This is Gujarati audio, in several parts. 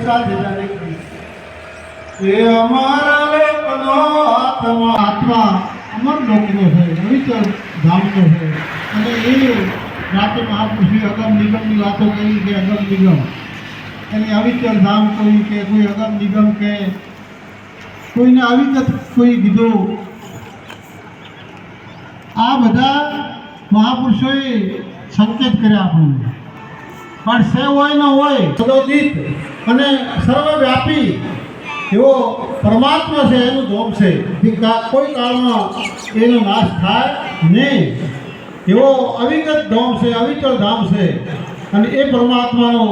નમસ્કાર જેજાને કરી એ અમારા લોકનો આત્મા અમર લોકનો છે, અવિચળ ધામનો છે. અને એ રાતે મહાપુરુષે અગમ નિગમની વાતો કરી કે અગમ નિગમ એની અવિચળ ધામ કોઈ કે કોઈ અગમ નિગમ કે કોઈને અવિગત કોઈ કીધું. આ બધા મહાપુરુષોએ સંકેત કર્યા આપણને. પણ સે હોય ન હોય સદોદિત અને સર્વવ્યાપી એવો પરમાત્મા છે, એનું ધામ છે, કોઈ કાળમાં એનો નાશ થાય નહીં. એવો અવિગત ધામ છે, અવિચળ ધામ છે. અને એ પરમાત્માનો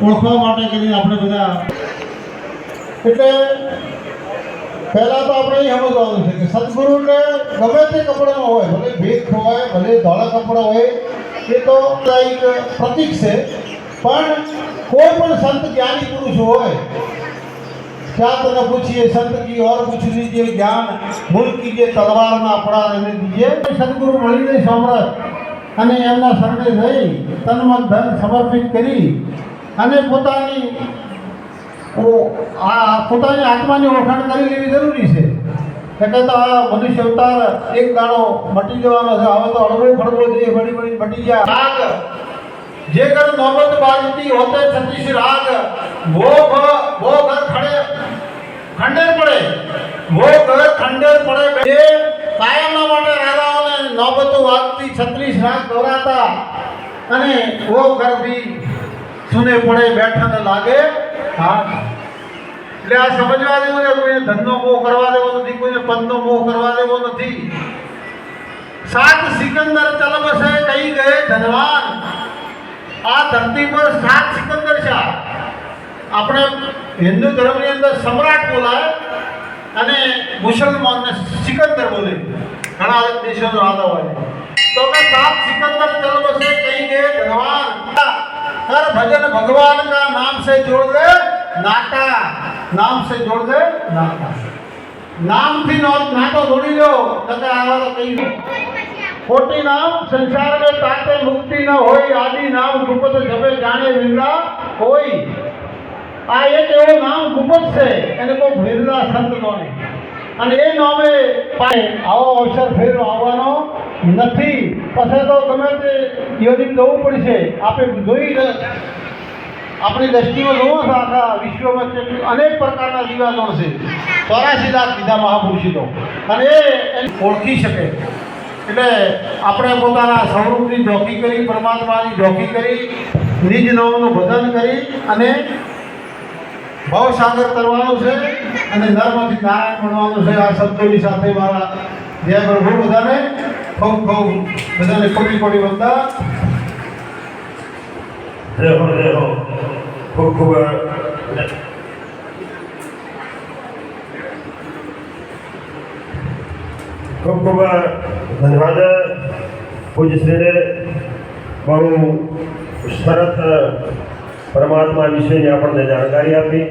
ઓળખવા માટે કરીને આપણે બધા એટલે પહેલાં તો આપણે એ સમજવાનું છે કે સદગુરુ એટલે ગમે તે કપડામાં હોય, ભલે ભેખ હોય, ભલે ધોળા કપડાં હોય, એ તો એક પ્રતીક છે. પણ કોઈ પણ સંત જ્ઞાની પુરુષ હોય, क्या तो पूछिए संत की और पूछ लीजिए ज्ञान मूल कीजिए तलवार में अपना रहने दीजिए. सदगुरु મળીને સામ્રાટ અને એમના શરણે જઈ તન મન ધન સમર્પિત કરી અને પોતાની આત્માની ઓળખાણ કરી લેવી જરૂરી છે. એટલે તો આ મનુષ્ય અવતાર એક દાડો મટી જવાનો છે. હવે તો અડવો ખડવો જે વળી વળી મટી ગયા. રાગ જે ઘર નોબત બાજતી હોતે છત્રીસ રાગ वो घर खंडेर पड़े, वो घर खंडेर पड़े. ये कायम માટે રાજાઓને નોબતો વાગતી 36 રાગ ગવરાતા અને वो घर भी સુને પડે બેઠા ન લાગે હાથ. એટલે આ સમજવા દેવું છે, કોઈને ધનનો મોહ કરવા દેવો નથી, કોઈને પદનો મોહ કરવા દેવો નથી. સાત સિકંદર ચલ બસે કઈ ગયે ધનવાન. આ ધરતી પર 7 સિકંદર છે. આપણે હિન્દુ ધર્મની અંદર સમ્રાટ બોલાય અને મુસલમાનને સિકંદર બોલે. ઘણા અલગ દેશોનો રાજા હોય તો કે 7 સિકંદર ચલ બસે કઈ ગયે ધનવાન. हर भजन भगवान का नाम से जोड़ दे नाता, नाम से जोड़ दे नाता. नाम थी नातो जोड़ी लो नका आवा तो कहीं खोटी नाम संसार में ताते मुक्ति न होई. आदि नाम गुप्त जबे जाने विरला होई. આ એક એવો નામ ગુપ્ત છે, એને કોઈ વિરલા સંત ગણે અને એ નામે આવો અવસર ફેર આવવાનો નથી. પછી તો ગમે તે યોજિત જવું પડશે. આપણે જોઈ આપણી દ્રષ્ટિમાં જોવો છો આખા વિશ્વમાં અનેક પ્રકારના દિવાસો છે. 84 લાખ કીધા મહાપુરુષો તો, અને એ ઓળખી શકે. એટલે આપણે પોતાના સ્વરૂપની ઢોકી કરી, પરમાત્માની ઢોકી કરી, નિજ નામનું ભજન કરી અને ભાવસાગર કરવાનું છે અને નર્મથી નારાયણ બનવાનું છે. આ શબ્દોની સાથે મારા જય પ્રભુ બધાને ખૂબ ખૂબ બધાને કોટી કોટી વંદન. જય હો ખૂબ ખૂબ ખૂબ ખૂબ ધન્યવાદ પૂજ્યશ્રીને. બહુ સરસ પરમાત્મા વિશેની આપણને જાણકારી આપી.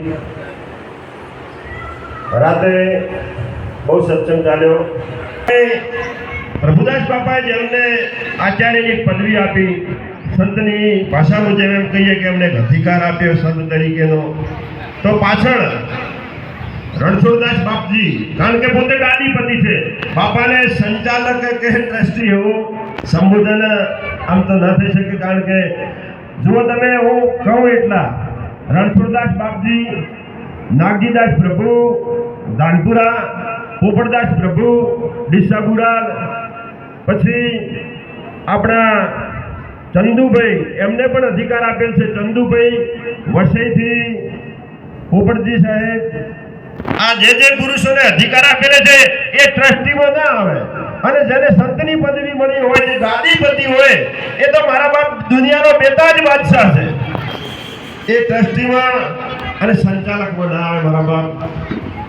રાતે બહુ સત્સંગ ચાલ્યો. પ્રભુદાસ બાપાએ જેમને આચાર્યની પદવી આપી, સંતની ભાષામાં જેમ એમ કહીએ કે એમને અધિકાર આપ્યો સંત તરીકેનો, તો પાછળ રણછોડદાસ બાપજી, કારણ કે પોતે ગાદીપતિ છે, બાપાને સંચાલક કે ટ્રસ્ટી એવું સંબોધન આમ તો ન થઈ શકે. કારણ કે જો તમે હું કહું એટલા રણછોડદાસ બાપજી, નાગજીદાસ પ્રભુ, દાનપુરા, પોપટદાસ પ્રભુ, ડીસાબુરાલ, પછી આપણા ચંદુભાઈ, એમને પણ અધિકાર આપેલ છે. ચંદુભાઈ વસઈથી પોપટજી સાહેબ, આ જે પુરુષોને અધિકાર આપેલા છે એ ટ્રસ્ટીમાં ના આવે. અને જેને સંતની પદવી મળી હોય, જે ગાદીપતિ હોય, એ તો મારા બાપ દુનિયાનો બેતાજ બાદશાહ છે. એ ટ્રસ્ટીમાં અને સંચાલકમાં ના આવે મારા બાપ.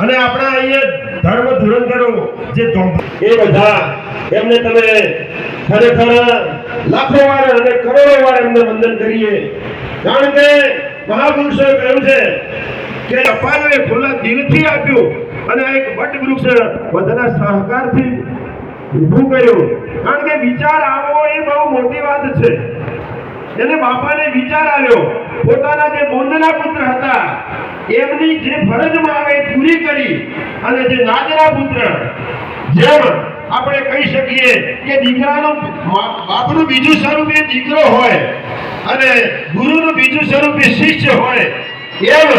અને આપણા અહીંયા ધર્મ ધુરંધરો જે એ બધા એમને તમે ખરેખર લાખો વાર અને કરોડો વાર એમને વંદન કરીએ. કારણ કે મહાપુરુષોએ કહ્યું છે કે અપાને ખુલ્લા દિલથી આપ્યું અને એક વટ વૃક્ષ બધાના સહકારથી ઊભું કર્યું. કારણ કે વિચાર આવવો એ બહુ મોટી વાત છે. એને બાપાને વિચાર આવ્યો. પોતાના જે બોંદના પુત્ર હતા એમની જે ફરજમાં આવે એ પૂરી કરી અને જે નાદરા પુત્ર જેમ આપણે કહી શકીએ કે દીકરાનું બાપનું બીજું સ્વરૂપ એ દીકરો હોય અને ગુરુનું બીજું સ્વરૂપ એ શિષ્ય હોય એમ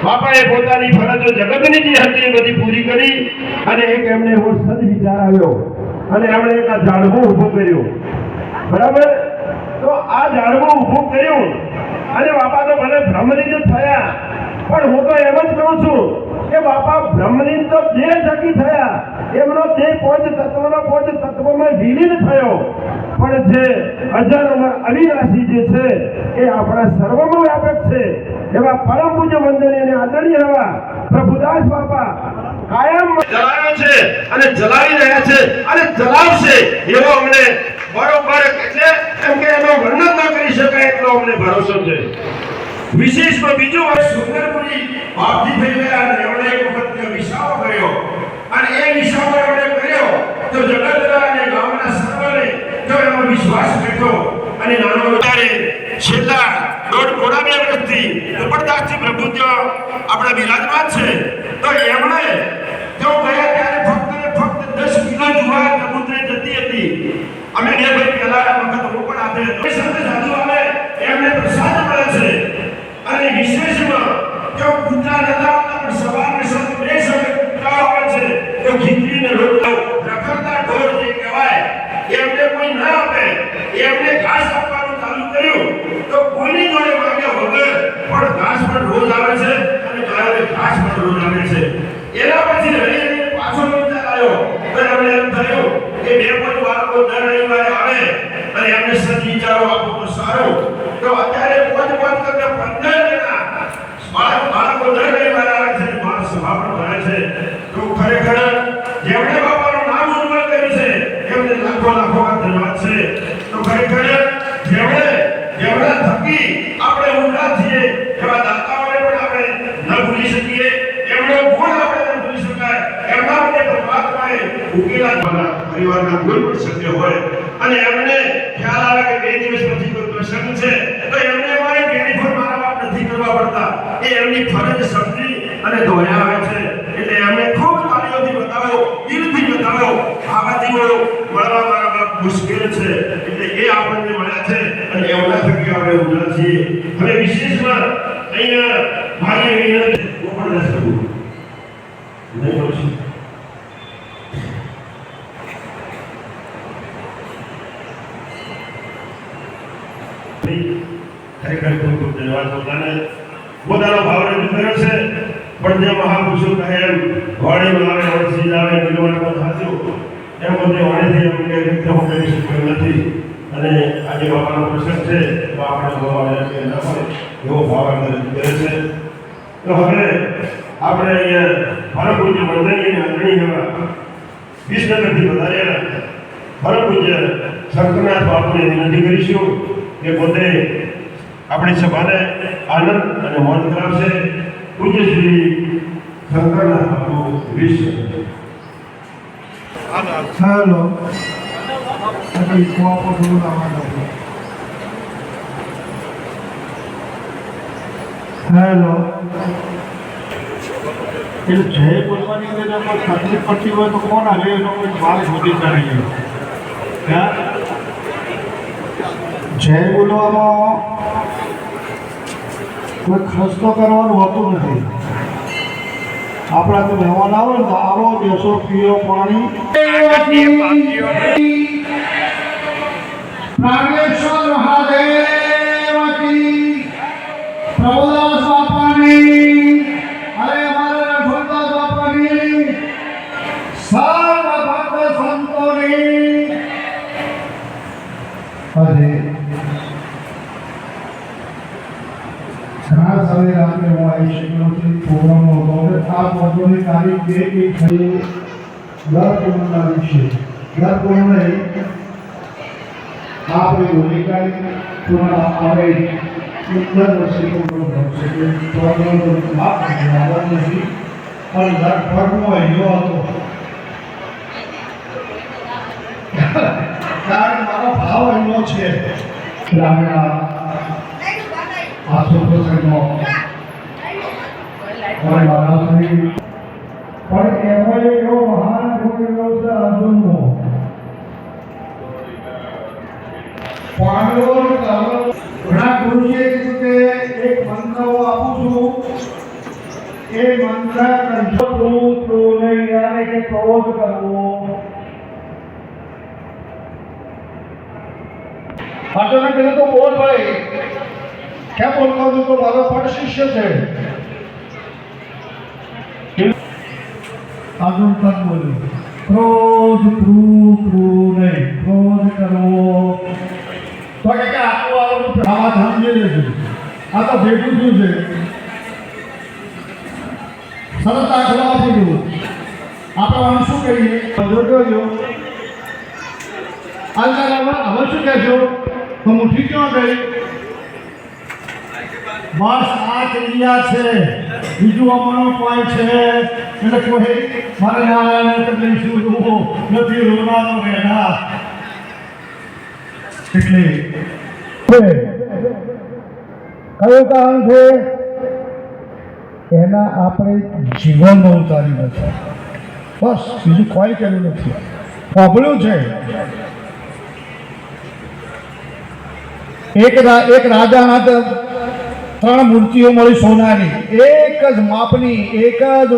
બાપાએ પોતાની ફરજો જગતની જે હતી એ બધી પૂરી કરી અને એક એમને એવો સદવિચાર આવ્યો અને એમણે એક આ ઝાડવું ઊભું કર્યું. બરાબર? તો આ ઝાડવું ઊભું કર્યું અને બાપા તો ભલે બ્રહ્મલીન થયા પણ હું તો એમ જ કહું છું કે બાપા બ્રહ્મલીન તો દેહ થકી થયા, એમનો દેહ પોચ તત્વમાં વિલીન થયો, પણ જે અજર અમર અવિનાશી જે છે એ આપણા સર્વમાં વ્યાપક છે એવા પરમ પૂજ્ય વંદનીય અને આદરણીય એવા પ્રભુદાસ બાપા કાયમ જલાવ્યો છે અને જલાવી રહ્યા છે અને જલાવશે એવો અમને બરોબર એટલે એમ કે એનો વર્ણન ન કરી શકાય એટલો અમને ભરોસો છે. વિશેષમાં બીજું વર્ષ સુંદરપુરી બાપજી થઈ ગયા અને એમણે એક વખત વિસાવો કર્યો અને એ વિસાવો એમણે કર્યો તો જગતના અને ગામના સર્વને જો એનો વિશ્વાસ બેઠો અને નાનો વધારે છેલ્લા દોઢ પોણા 2 વર્ષથી જબરદસ્તી પ્રભુત્વ આપણા બિરાજમાન છે. તો એમણે જો ગયા ત્યારે ફક્ત 10 કિલો જુવાર સમુદ્રે જતી હતી. અમે બે ભાઈ પહેલા વખત હું પણ આપે તો સાથે સાધુ આવે એમને પ્રસાદ મળે છે અને વિશેષમાં જો કૂતરા નતા પણ સવારને સાંજ 2 સમય કૂતરા આવે છે તો ખીચડીને રોટલો રખડતા ઢોર જે કહેવાય એમને કોઈ ના આપે એમને ઘાસ આપવાનું ચાલુ કર્યું તો કોઈની જોડે માંગ્યા વગર પણ ઘાસ પણ રોજ આવે છે અને ગાયોને ઘાસ પણ રોજ આવે છે. એના પછી રહીને પાછો વિચાર આવ્યો તો એમને એમ થયું કે 2 બાળકો દર રવિવારે આવે અને એમને સદવિચારો આપો તો સારું. તો અત્યારે 5 કરતા 15 જણા બાળકો દર રવિવારે આવે છે, બાળ સભા પણ ભરે છે. તો ખરેખર જેમણે બાપાનું નામ ઉજ્જવળ કર્યું છે એમને લાખો ધન્યવાદ છે. તો ખરેખર જેમણે થકી આપણે ઊંડા છીએ એવા દાતાઓને પણ આપણે ન ભૂલી શકીએ, એમનો ગુણ આપણે ન ભૂલી શકાય. એમના માટે પરમાત્માએ ઉકેલા પરિવારના કોઈ પણ સભ્ય હોય અને એમને ખ્યાલ આવે કે 2 દિવસ પછી કોઈ પ્રસંગ છે તો એમને અમારે ટેલિફોન મારા બાપ નથી કરવા પડતા, એ એમની ફરજ સમજી અને દોડ્યા આવે છે. એટલે એમને ખૂબ તાળીઓથી બતાવો, દિલથી બતાવો આવા જીવો મળવા મારા બાપ મુશ્કેલ છે. એટલે એ આપણને મળ્યા છે અને એમના થકી આપણે ઉભા છીએ. હવે વિશેષમાં અહીંયા મારી વિનંતી હું પણ રસ કરું નહીં કરું છું. ખરેખર ખૂબ ધન્યવાદ પોતાનો ભાવ રજૂ કર્યો છે. પણ જે મહાપુરુષો કહે એમ વાણીમાં આવે વળસી આવે નિર્વાણમાં થાશું એમ બધે વાણીથી અમને વ્યક્ત કરી શક્યો નથી. અને આજે બાપાનો પ્રસંગ છે તો આપણે ભાવ કે ન હોય એવો ભાવ આપણે રજૂ કરે છે. તો હવે આપણે અહીંયા પરમ પૂજ્ય વંદનીય આદરણીય એવા વિસનગરથી વધારેલા પરમ પૂજ્ય શંકરનાથ બાપુને વિનંતી કરીશું કે પોતે આપણી સભાને આનંદ અને મોજ કરાવશે. પૂજ્ય શ્રી શંકરનાથ બાપુ વિશ્વ. હેલો હેલો એટલે જય બોલવાની અંદર કોઈ તકલીફ પડતી હોય તો કોણ આવે એનો કોઈ વાત હોતી નહીં. જય બોલવામાં કોઈ ખર્ચ તો કરવાનું હોતું નથી. આપણા તો મહેમાન આવે ને તો આવો બેસો પીઓ પાણી. નાગેશ્વર મહાદેવ કી પ્રભુદાસ બાપાની અરે અમારા રઘુદાસ બાપાની સર્વ ભક્ત સંતોની અરે ઘણા સમય રાત્રે હું આવી શક્યો નથી. પ્રોગ્રામ હતો આ પ્રોગ્રામની તારીખ 2 થઈ દર પૂર્ણના દિવસે દર પૂર્ણ આપણે હોલિકાની પૂર્ણ આવે દર વર્ષે પ્રોગ્રામ થશે કે પ્રોગ્રામનો લાભ આવવાનો નથી પણ દર ફરનો એવો હતો કારણ મારો ભાવ એવો છે ગ્રામીણ આ સુપ્રસંગનો પણ એમાં એવો મહાન ગુણ એવો છે અર્જુનનો. પાંડવો ઘણા ગુરુજીએ કીધું કે એક મંત્ર હું આપું છું, એ મંત્ર કંઠોતું નહીં યાને કે ક્રોધ કરવો. અર્જુને કીધું તો બોલ ભાઈ, કેમ બોલતો છું? તો મારો પણ શિષ્ય છે. અર્જુન તક બોલ્યું, ક્રોધ નહીં, ક્રોધ કરવો. તો કે આપણું આવા સમજી લેશું. આ તો ભેગું શું છે? સરસ આખો આપી દઉં. આપણે આમ શું કહીએ? જોજો હવે શું કહેશો? તો મુઠ્ઠી ક્યાં ગઈ? બસ આ ક્રિયા છે, બીજું અમારો કોઈ છે એટલે કોઈ મારે નારાયણ તકલીફ શું જોવો નથી, રોનાનો રહેના. એટલે કયું કારણ છે? એના આપણે જીવનમાં ઉતારી નથી. બસ બીજું કોઈ કર્યું નથી. સાંભળ્યું છે એક રાજાના 3 મૂર્તિઓ મળી સોનાની, એક જ માપની, એક જ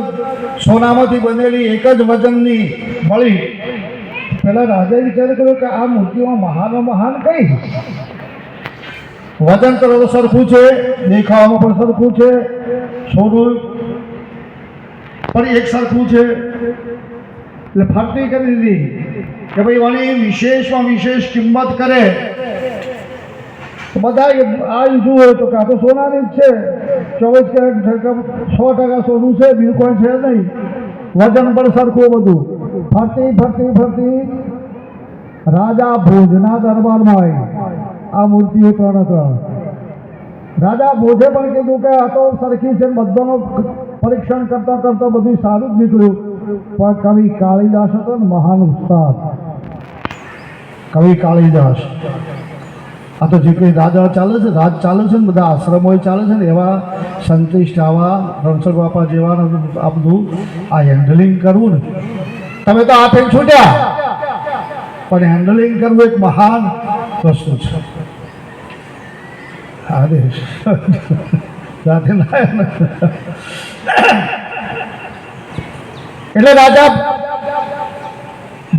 સોનામાંથી બનેલી, એક જ વજનની મળી. પેલા રાજાએ વિચાર કર્યો કે આ મૂર્તિઓમાં મહાન કઈ? વજન કરો તો સરખું છે, દેખાવામાં પણ સરખું છે, સોનું પણ એક સરખું છે. એટલે ફરતી કરી દીધી કે ભાઈ આની વિશેષમાં વિશેષ કિંમત કરે. બધા આ જુએ તો કાં તો સોનાની જ છે, 24 કેરેટ 100% સોનું છે, બીજું કોઈ છે નહીં. વજન પણ સરખું બધું. ફરતી રાજા ભોજના દરબારમાં આવી. આ મૂર્તિઓ 3 રાજા ભોજે પણ કીધું કે આ તો સરખી છે. બધાનું પરીક્ષણ કરતા બધું સારું જ નીકળ્યું. પણ કવિ કાળીદાસ હતો ને, મહાન ઉસ્તાદ કવિ કાળીદાસ. આ તો જે કંઈ રાજ ચાલે છે ને, બધા આશ્રમો ચાલે છે ને, એવા સંતિષ્ઠ આવા રણછોડ બાપા જેવા આ બધું આ હેન્ડલિંગ કરવું ને, તમે તો આપે છૂટ્યા, પણ હેન્ડલિંગ કરવું એક મહાન વસ્તુ છે. એટલે રાજા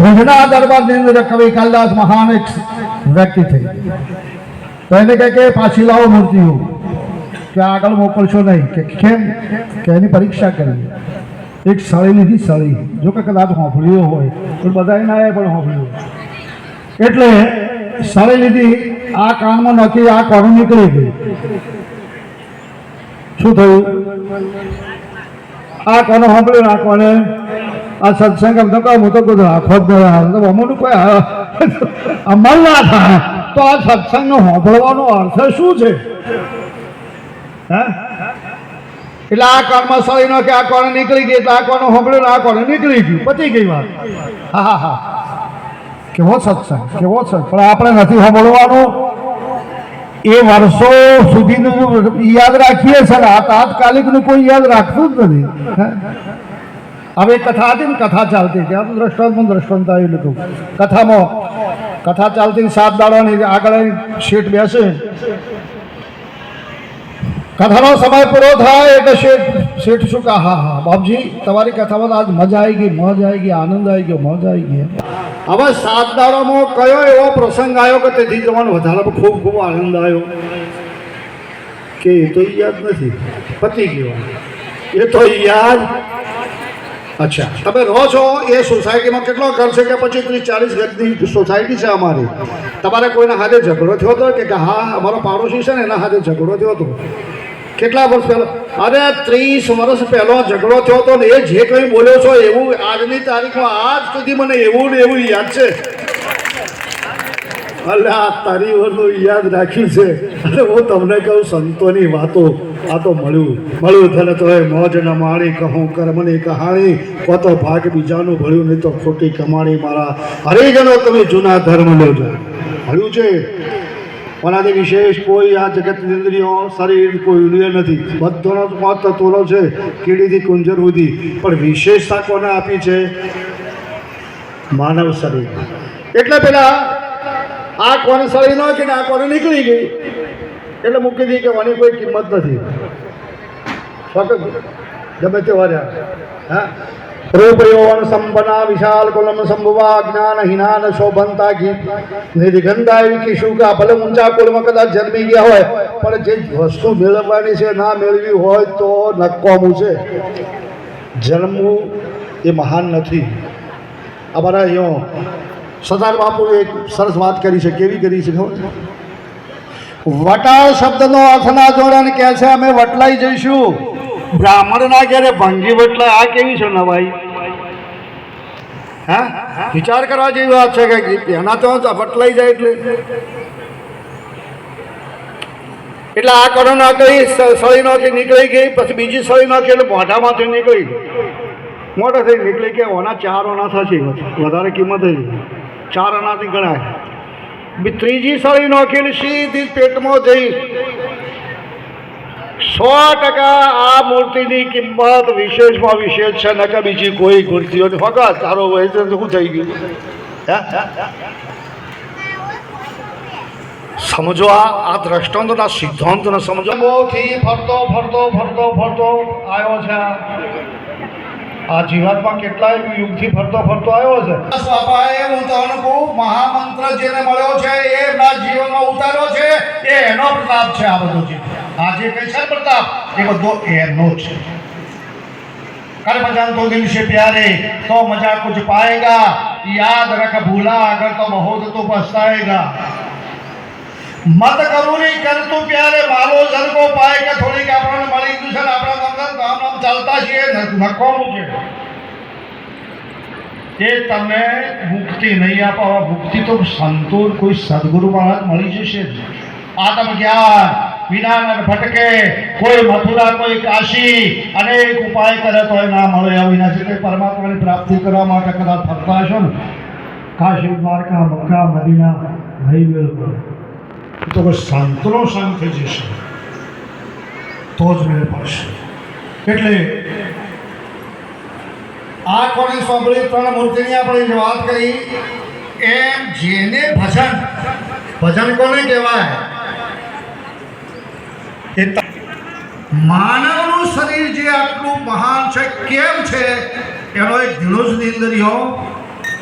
ભુજના દરબારની અંદર કવિ કાલિદાસ મહાન એક વ્યક્તિ થઈ. તો એને કહે કે પાછી લાવો મૂર્તિઓ, કે આગળ મોકલશો નહીં. કે કેમ? કે એની પરીક્ષા કરી. એક સળી લીધી, સળી. જો કે કદાચ હોંફળીઓ હોય તો બધાએ ના પણ હોંફળ્યું. એટલે સળી લીધી, આ કાનમાં નાખી, આ કોણ નીકળી ગઈ. શું થયું? આ કોને હોંફળ્યું? આ કોને? આ સત્સંગ એમ તો કહું, હું તો બધું આખો જ નહીં. અમુનું કોઈ અમલ ના થાય તો આ સત્સંગનો હોંભળવાનો અર્થ શું છે? હે? એટલે આ કાનમાં સળી નો કે આ કોને નીકળી ગઈ, આ કોને હોંભળ્યું, આ કોને નીકળી ગયું, પતી ગઈ વાત. હા કેવો સત્સંગ, કેવો સત્સંગ! પણ આપણે નથી હોંભળવાનું. એ વર્ષો સુધીનું યાદ રાખીએ છે ને, આ તાત્કાલિકનું કોઈ યાદ રાખતું જ નથી. હવે કથા હતી ને, કથા ચાલતી હતી. આ તો દ્રષ્ટાંત આવ્યું હતું. કથા ચાલતી 7 દાડાની આગળ શેઠ બેસે. કથાનો સમય પૂરો થાય એટલે શેઠ શું કહે? હા બાપજી, તમારી કથામાં આજ મજા આવી ગઈ, આનંદ આવી ગયો, મોજ આવી ગઈ. હવે 7 દાડામાં કયો એવો પ્રસંગ આવ્યો કે તેથી જવાનો વધારે ખૂબ આનંદ આવ્યો? કે એ તો યાદ નથી, પતી ગયો. એ તો યાદ. અચ્છા, તમે રહો છો એ સોસાયટીમાં કેટલો ઘર છે? કે 25-30-40 ઘરની સોસાયટી છે અમારી. તમારે કોઈના હાથે ઝઘડો થયો હતો? કે હા, અમારો પાડોશી છે ને, એના હાથે ઝઘડો થયો હતો. કેટલા વર્ષ પહેલો? અરે 30 વર્ષ પહેલો ઝઘડો થયો હતો ને. એ જે કંઈ બોલ્યો છો એવું આજની તારીખમાં આજ સુધી મને એવું ને એવું યાદ છે. અલ્યા તારી વરનું યાદ રાખ્યું છે. અને હું તમને કહું, સંતોની વાતો આ તો મળ્યું તને તો મોજ ન માણી, કહું કર્મની કહાણી, કોતો ભાગ બીજાનું ભળ્યું, નહીં તો ખોટી કમાણી. મારા હરિજનો તમે જૂના ધર્મ લેજો. મળ્યું છે ઓનાથી વિશેષ કોઈ આ જગતની ઇન્દ્રિયો શરીર કોઈ ઇન્દ્રિય નથી, બધોનો પાંચ તત્વોનો છે, કીડીથી કુંજર સુધી. પણ વિશેષતા કોને આપી છે? માનવ શરીર. એટલે પેલા આ કોને શરીર ન કે આ કોને નીકળી ગઈ એટલે મૂકી દી કે આની કોઈ કિંમત નથી. ગમે તે વર્યા હા રૂપયોન સંપન્ના વિશાલ કુલમ સંભવા જ્ઞાન હિનાન શોભંતા ગીત નિર્ગંધાય કિશુકા. ભલે ઊંચા કુલમાં કદાચ જન્મી ગયા હોય પણ જે વસ્તુ મેળવવાની છે ના મેળવી હોય તો નકામું છે. જન્મવું એ મહાન નથી. અમારા અહીંયા સરદાર બાપુએ એક સરસ વાત કરી છે. કેવી કરી છે ખબર? વટાળ શબ્દનો અર્થ ના જોડે કહે છે અમે વટલાઈ જઈશું. બ્રાહ્મણના ઘેરે ભંગી વટલાય. આ કેવી છે નવાઈ? હા, વિચાર કરવા જેવી વાત છે કે એના તો વટલાઈ જાય એટલે આ કરો ના કરી સળી નાખી નીકળી ગઈ, પછી બીજી સળી નાખી એટલે મોઢામાંથી નીકળી, મોઢા થઈ નીકળી કે ઓના 4 આના થશે, વધારે કિંમત થઈ 4 આનાથી ગણાય. ત્રીજી સળી નાખીને સીધી પેટમાં જઈ 100% આ મૂર્તિની કિંમત વિશેષમાં વિશેષ છે, નકા બીજી કોઈ મૂર્તિઓ ફકત તારો હોય તો શું થઈ ગયું? સમજો આ દ્રષ્ટાંતના સિદ્ધાંતને સમજો. બહુથી ફરતો આવ્યો છે. આ જીવાતમાં કેટલાય યુગથી ફરતો આવ્યો છે. સ્વાભાવિક હું તમને કહું, મહામંત્ર જેને મળ્યો છે એ એમના જીવનમાં ઉતાર્યો છે, એ એનો પ્રતાપ છે. આ બધો છે આ જે કઈ છે પ્રતાપ એ બધો એનો છે. कर भजन तो दिन से प्यारे तो मजा कुछ पाएगा, याद रख भूला अगर तो बहुत तो पछताएगा. मत करूनी कर तू प्यारे मालो जन को पाए के थोड़ी के આપણને મળી ગયું છે ને આપણા મંગલ ગામ ચાલતા છીએ નકોમું છે એ તમે મુક્તિ નહીં આપો. મુક્તિ તો સંતો કોઈ સદગુરુ મહારાજ મળી જશે. આત્મ જ્ઞાન વિના ભટકે કોઈ મથુરા કોઈ કાશી અનેક ઉપાય કરે તો ના મળે. અવિનાશી કે પરમાત્માની પ્રાપ્તિ કરવા માટે કદાચ ફરતા હશો ને કાશી દ્વારકા મક્કા મદીના નહીં મેળવો તો કોઈ સંતનો સંગ થઈ જશે તો જ મેળ પડશે. એટલે આ કોને સાંભળી 3 મૂર્તિની આપણે જે વાત કરી એમ જેને ભજન કોને કહેવાય? માનવનું શરીર જે આટલું મહાન છે કેમ છે એનો એક ધીણોજની અંદર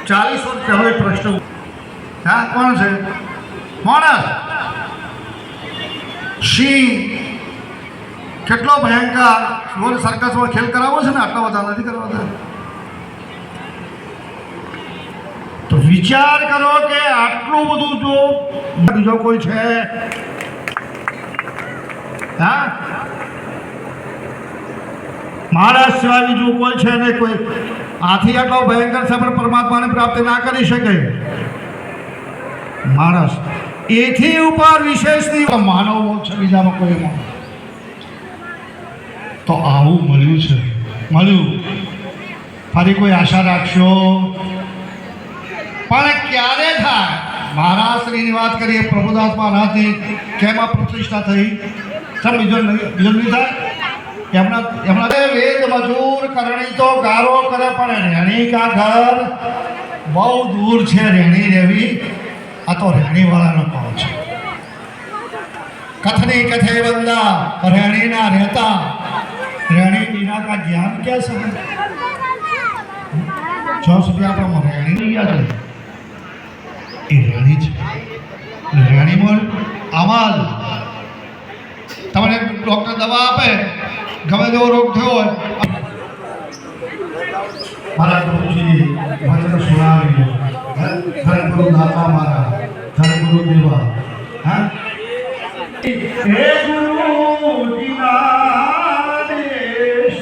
40 વર્ષ પહેલો એક પ્રશ્ન. હા, કોણ છે? માણસ. સિંહ કેટલો ભયંકર. રોજ સર્કસમાં ખેલ કરાવો છે ને, આટલા બધા નથી કરાવતા. તો વિચાર કરો કે આટલું બધું જો બીજો કોઈ છે? હા, મહારાજ સિવાય બીજું કોઈ છે ને? કોઈ આથી આટલો ભયંકર છે પણ પરમાત્માને પ્રાપ્તિ ના કરી શકે. માણસ એથી ઉપર વિશેષની માનવ છે બીજામાં કોઈમાં. તો આવું મળ્યું ફરી કોઈ આશા રાખશો પણ ક્યારે થાય? મહારાજશ્રીની વાત કરીએ, પ્રભુદાસ મહારાજની કેમાં પ્રતિષ્ઠા થઈ? બીજો નહીં થાય. એમના વેદ મજૂર કરણી તો ગારો કરે પણ રેણી કા ઘર બહુ દૂર છે. રેણી રહેવી આ તો રેણીવાળાનો કહો છે. કથની કથે બંદા રેણી ના રહેતા, રેણી बिना का ज्ञान क्या समझ? जो સુધી આપણે રેણી નહીં યાદ એ રેણી છે. રેણીમાં અમલ. તમને ડૉક્ટર દવા આપે, ગમે તેવો રોગ થયો હોય, મારા ગુરુજી વચન સુનાવી, ધન ગુરુ દાતા મારા, ધન ગુરુ દેવા. હા, હે ગુરુજી ના દેશ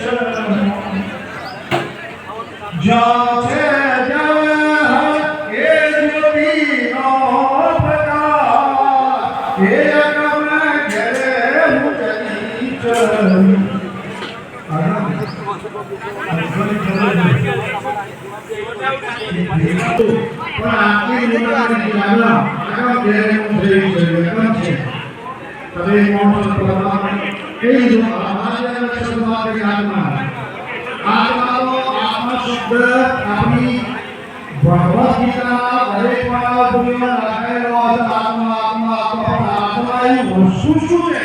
જાતે પણ આત્મા શબ્દ આપણી ભગવદ ગીતાના દરેકમાં દુનિયામાં લખાયેલો છે. આત્મા એ વસ્તુ શું છે?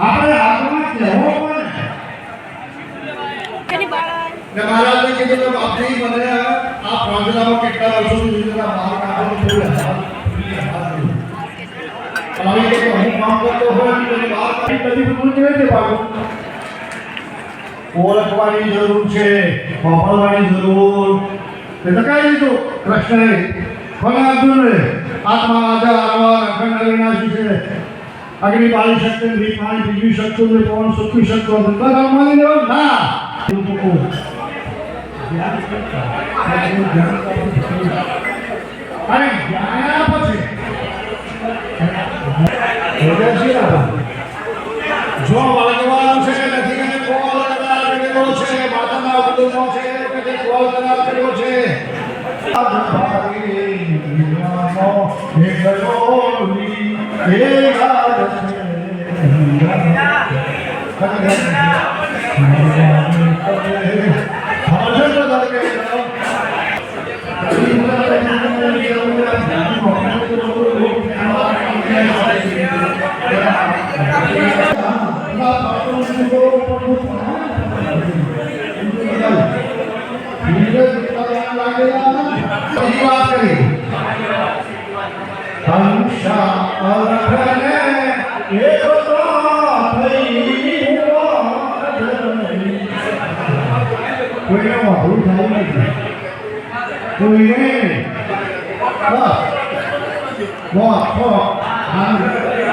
આપણે આત્મા કહેવો પડે. મહારાજે કીધું કે બાપજી મને આ પ્રાર્થનામાં કેટલા વર્ષોથી જીવનના બહાર કાઢો તો થોડું હવે કે હું કામ કરતો હોય તો બહાર કાઢી કદી કેવી રીતે ભાગો? ઓળખવાની જરૂર છે, વાપરવાની જરૂર. એટલે કઈ દીધું કૃષ્ણએ ભલે અર્જુનને આત્મા આધાર આવા અખંડ અવિનાશી છે. અગ્નિ બાળી શકતો નથી, પાણી પીવી શકતો નથી, પવન સૂકવી શકતો નથી. બસ આ માની લેવો ના. અને જ્ઞાન પછી જો વળગવાનું છે નથી કે કોલ કરાર કર્યો છે, માતાના ઉદુનો છે કે કોલ કરાર કર્યો છે.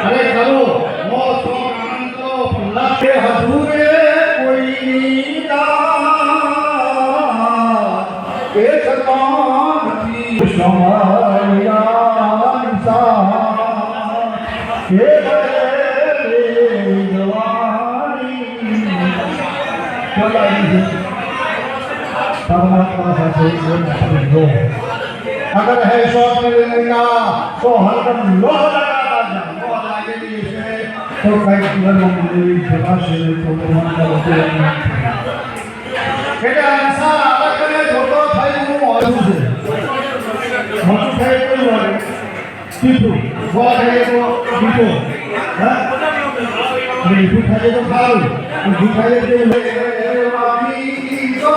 અરે કરો હજુરે કોઈ परमात्मा से अगर है शौक मिलने का तो हरदम लोह लगाता जा, लोह लागेगी इसे तो कई धर्म मिलेगी सेवा से तो मन करते हैं કે આસા અલગને જોતો થઈ હું આવું છે મન થઈ કોઈ વારે તીધું વા થઈ તો દીપો હા દીપો થઈ તો ખારું દીખાય તે વાવી તો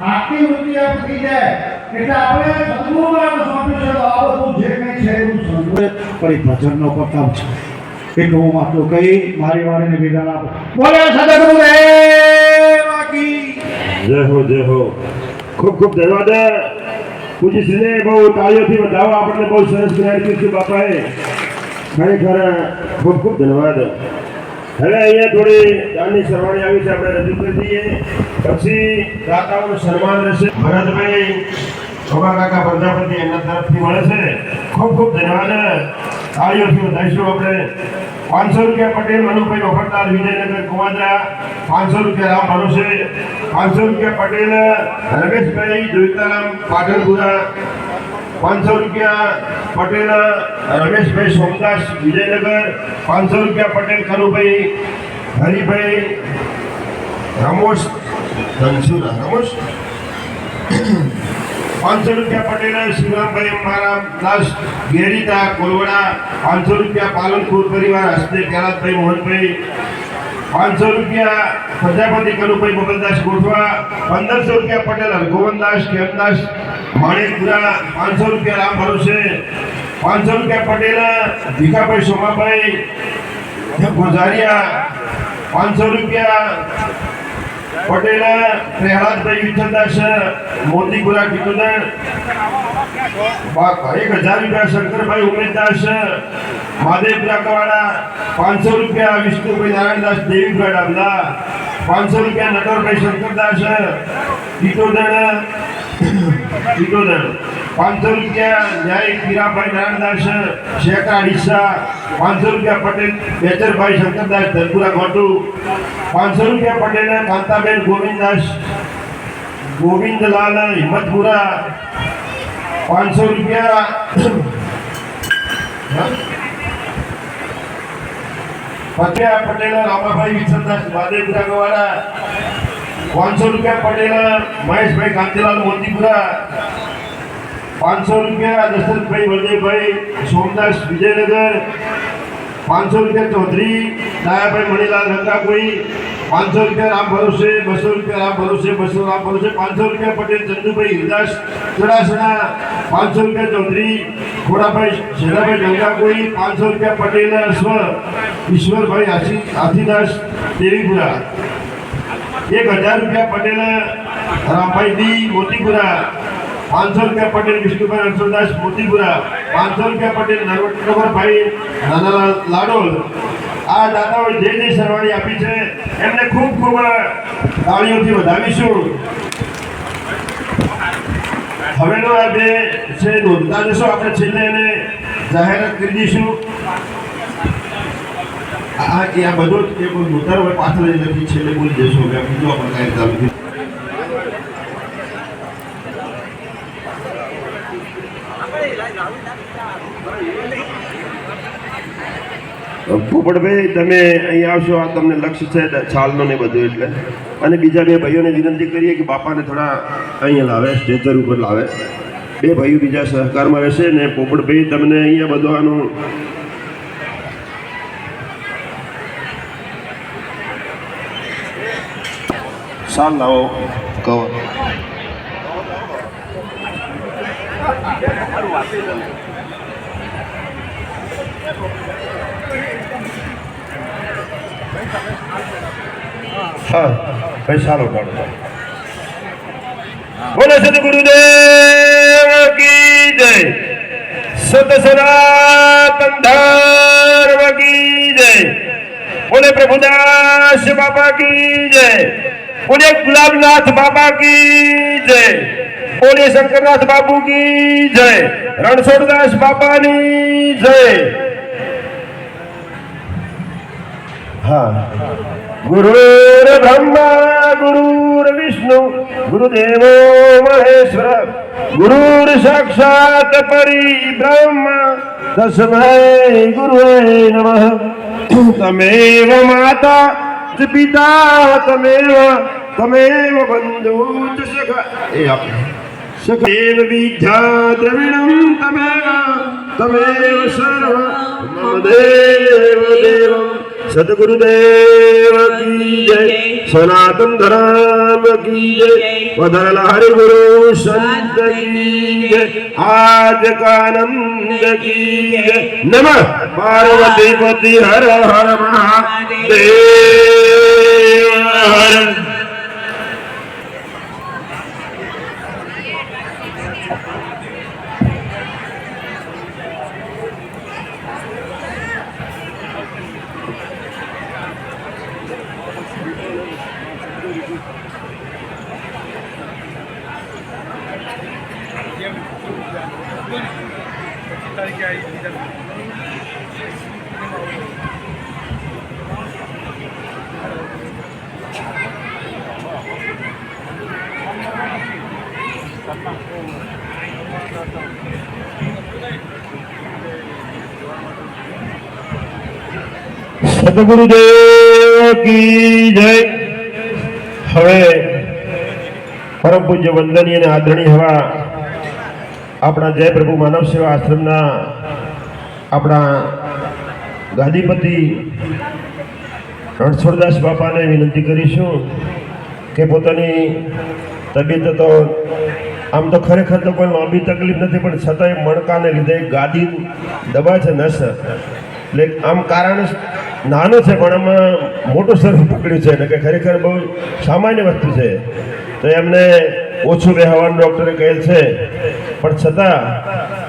આખી વૃત્તિ આપ થઈ જાય એટલે આપણે સદગુરુને સોંપ્યું છે તો આ બધું જે કંઈ છે એવું સમજવું પડી ભજનનો પ્રતાપ છે એટલે હું આટલું કહી મારી વાણીને વિધાન આપો. બોલે સદગુરુદેવ કી જય હો ખૂબ ખૂબ ધન્યવાદ પૂજ્યશ્રીને બહુ તાળીઓથી વધાવો આપણને બહુ સરસ જ્ઞાન છે બાપાએ ખરેખર ખૂબ ખૂબ ધન્યવાદ. હવે અહીંયા થોડી દાનની સરવાણી આવી છે, આપણે રજૂ કરી દઈએ પછી દાતાઓનું સન્માન રહેશે. ભરતભાઈ શોભા કાકા પ્રજાપતિ એમના તરફથી મળે છે. ખૂબ ખૂબ ધન્યવાદ. તાળીઓથી વધારીશું આપણે. 500 રૂપિયા પટેલ મનુભાઈ ઓફરદાર વિજયનગર કુવાદરા. 500 રૂપિયા રામ ભરોસે. 500 રૂપિયા પટેલ રમેશભાઈ જોઈતારામ પાટણપુરા. 500 રૂપિયા પટેલ રમેશભાઈ સોમદાસ વિજયનગર. 500 રૂપિયા પટેલ કનુભાઈ હરિભાઈ રમોશ ધનસુરા રમોશ. 500 રૂપિયા પટેલ શિવરામભાઈ મારા દાસ ગેરીતા કોલવડા. 500 રૂપિયા પાલનપુર પરિવાર હસ્તે કેલાતભાઈ મોહનભાઈ. 500 રૂપિયા પ્રજાપતિ કનુભાઈ મોગલદાસ ગોઠવા. 1500 રૂપિયા પટેલ હરગોવનદાસ કેમદાસ માણેકપુરા. 500 રૂપિયા રામ ભરોસે. 500 રૂપિયા પટેલ ભીખાભાઈ સોમાભાઈ ગોઝારિયા. 500 રૂપિયા પટેલ પ્રહલાદભાઈ વિઠ્ઠલદાસ મોતીપુરા કિટોદર. 1000 રૂપિયા શંકરભાઈ ઉમેશદાસ મહાદેવપુરા કવાડા. 500 રૂપિયા વિષ્ણુભાઈ નારાયણદાસ દેવીપુરા ડાબલા. 500 રૂપિયા નટવરભાઈ શંકરદાસ કિટોદર. 500 રૂપિયા ન્યાય પીરાભાઈ નારાયણદાસ શેખા ડીસા. 500 રૂપિયા પટેલ બેચરભાઈ શંકરદાસ ધનપુરા ઘોટુ. 500 રૂપિયા પટેલ કાંતાબેન ગોવિંદલાલ હિંમતપુરા. 500 રૂપિયા પટેલ રામાભાઈ વિઠ્ઠલદાસ મહાદેવપુરા ગવાડા. 500 રૂપિયા પટેલ મહેશભાઈ કાંતિલાલ મોતીપુરા. 500 રૂપિયા દશરથભાઈ વરદેવભાઈ સોમદાસ વિજયનગર. 500 રૂપિયા ચૌધરી દાયાભાઈ મણીલાલ રંગાકોઈ. 500 રૂપિયા રામ ભરોસે. 200 રૂપિયા રામ ભરોસે. 200 રામ ભરોસે. 500 રૂપિયા પટેલ ચંદુભાઈ હિરદાસ ચડાસણા. 500 રૂપિયા ચૌધરી ખોડાભાઈ શેરાભાઈ રંગાકોઈ. 500 રૂપિયા પટેલ ઈશ્વરભાઈ હાથીદાસ દેવીપુરા. 1000 રૂપિયા પટેલ રામભાઈ ડી મોતીપુરા. 500 રૂપિયા પટેલ વિષ્ણુભાઈ રણછોડદાસ મોતીપુરા. 500 રૂપિયા પટેલ નરવરભાઈ નાનાલાલ લાડોલ. આ દાતાઓએ જે સરવાણી આપી છે એમને ખૂબ ખૂબ તાળીઓથી વધાવીશું. હવેનો આ જે છે નોંધતા જશો. આપણે છેલ્લે એને જાહેરાત કરી દઈશું. આ બધો જ એ નોંધાર હોય પાછળ નથી. છેલ્લે બોલી જશો. બીજું આપણે કાંઈ ચાલુ પોપટભાઈ તમે અહીં આવશો. આ તમને લક્ષ્ય છે છાલનો ને બધું એટલે. અને બીજા 2 ભાઈઓને વિનંતી કરીએ કે બાપાને થોડા અહીંયા લાવે, સ્ટેચર ઉપર લાવે. 2 ભાઈઓ બીજા સહકારમાં રહેશે ને પોપટભાઈ તમને અહીંયા બધું આનું શાલ લાવો કવર. હા ભાઈ ચાલો કાઢો. બોલે સદગુરુદેવ કી જય. સત સનાતન ધર્મ કી જય. બોલે પ્રભુદાસ બાબા કી જય. બોલે ગુલાબનાથ બાબા કી જય. બોલે શંકરનાથ બાબુ કી જય. રણછોડદાસ બાપાની જય. હા. ગુરુર બ્રહ્મા ગુરુર વિષ્ણુ ગુરુદેવો મહેશ્વર ગુરુર સાક્ષાત પરિબ્રહ્મ તસ્મૈ ગુરુવે નમઃ. તમેવ માતા ચ પિતા તમેવ બંધુ ચ સખા. એ આપણે સખેવ વિદ્યા દ્રવિણમ તમેવ સર્વ મમ દેવ દેવમ. સદગુરુદેવ કી જય. સનાતન ધર્મ કી જય. વદલ હરિ ગુરુ સંત કી જય. આજ કાનંદ કી જય. નમઃ પાર્વતી પતિ હર હર મહાદેવ હર. સદગુરુદેવ કી જય. હવે પરમ પૂજ્ય વંદનીય અને આદરણીય હવા આપણા જય પ્રભુ માનવ સેવા આશ્રમના આપણા ગાદીપતિ રણછોડદાસ બાપાને વિનંતી કરીશું કે પોતાની તબિયત તો આમ તો ખરેખર તો કોઈ લાંબી તકલીફ નથી, પણ છતાંય મણકાને લીધે ગાદી દબાય છે નસ, એટલે આમ કારણ નાનો છે પણ આમાં મોટું સ્વરૂપ પકડ્યું છે, એટલે કે ખરેખર બહુ સામાન્ય વસ્તુ છે. તો એમને ઓછું બેહવાનું ડૉક્ટરે કહેલ છે, પણ છતાં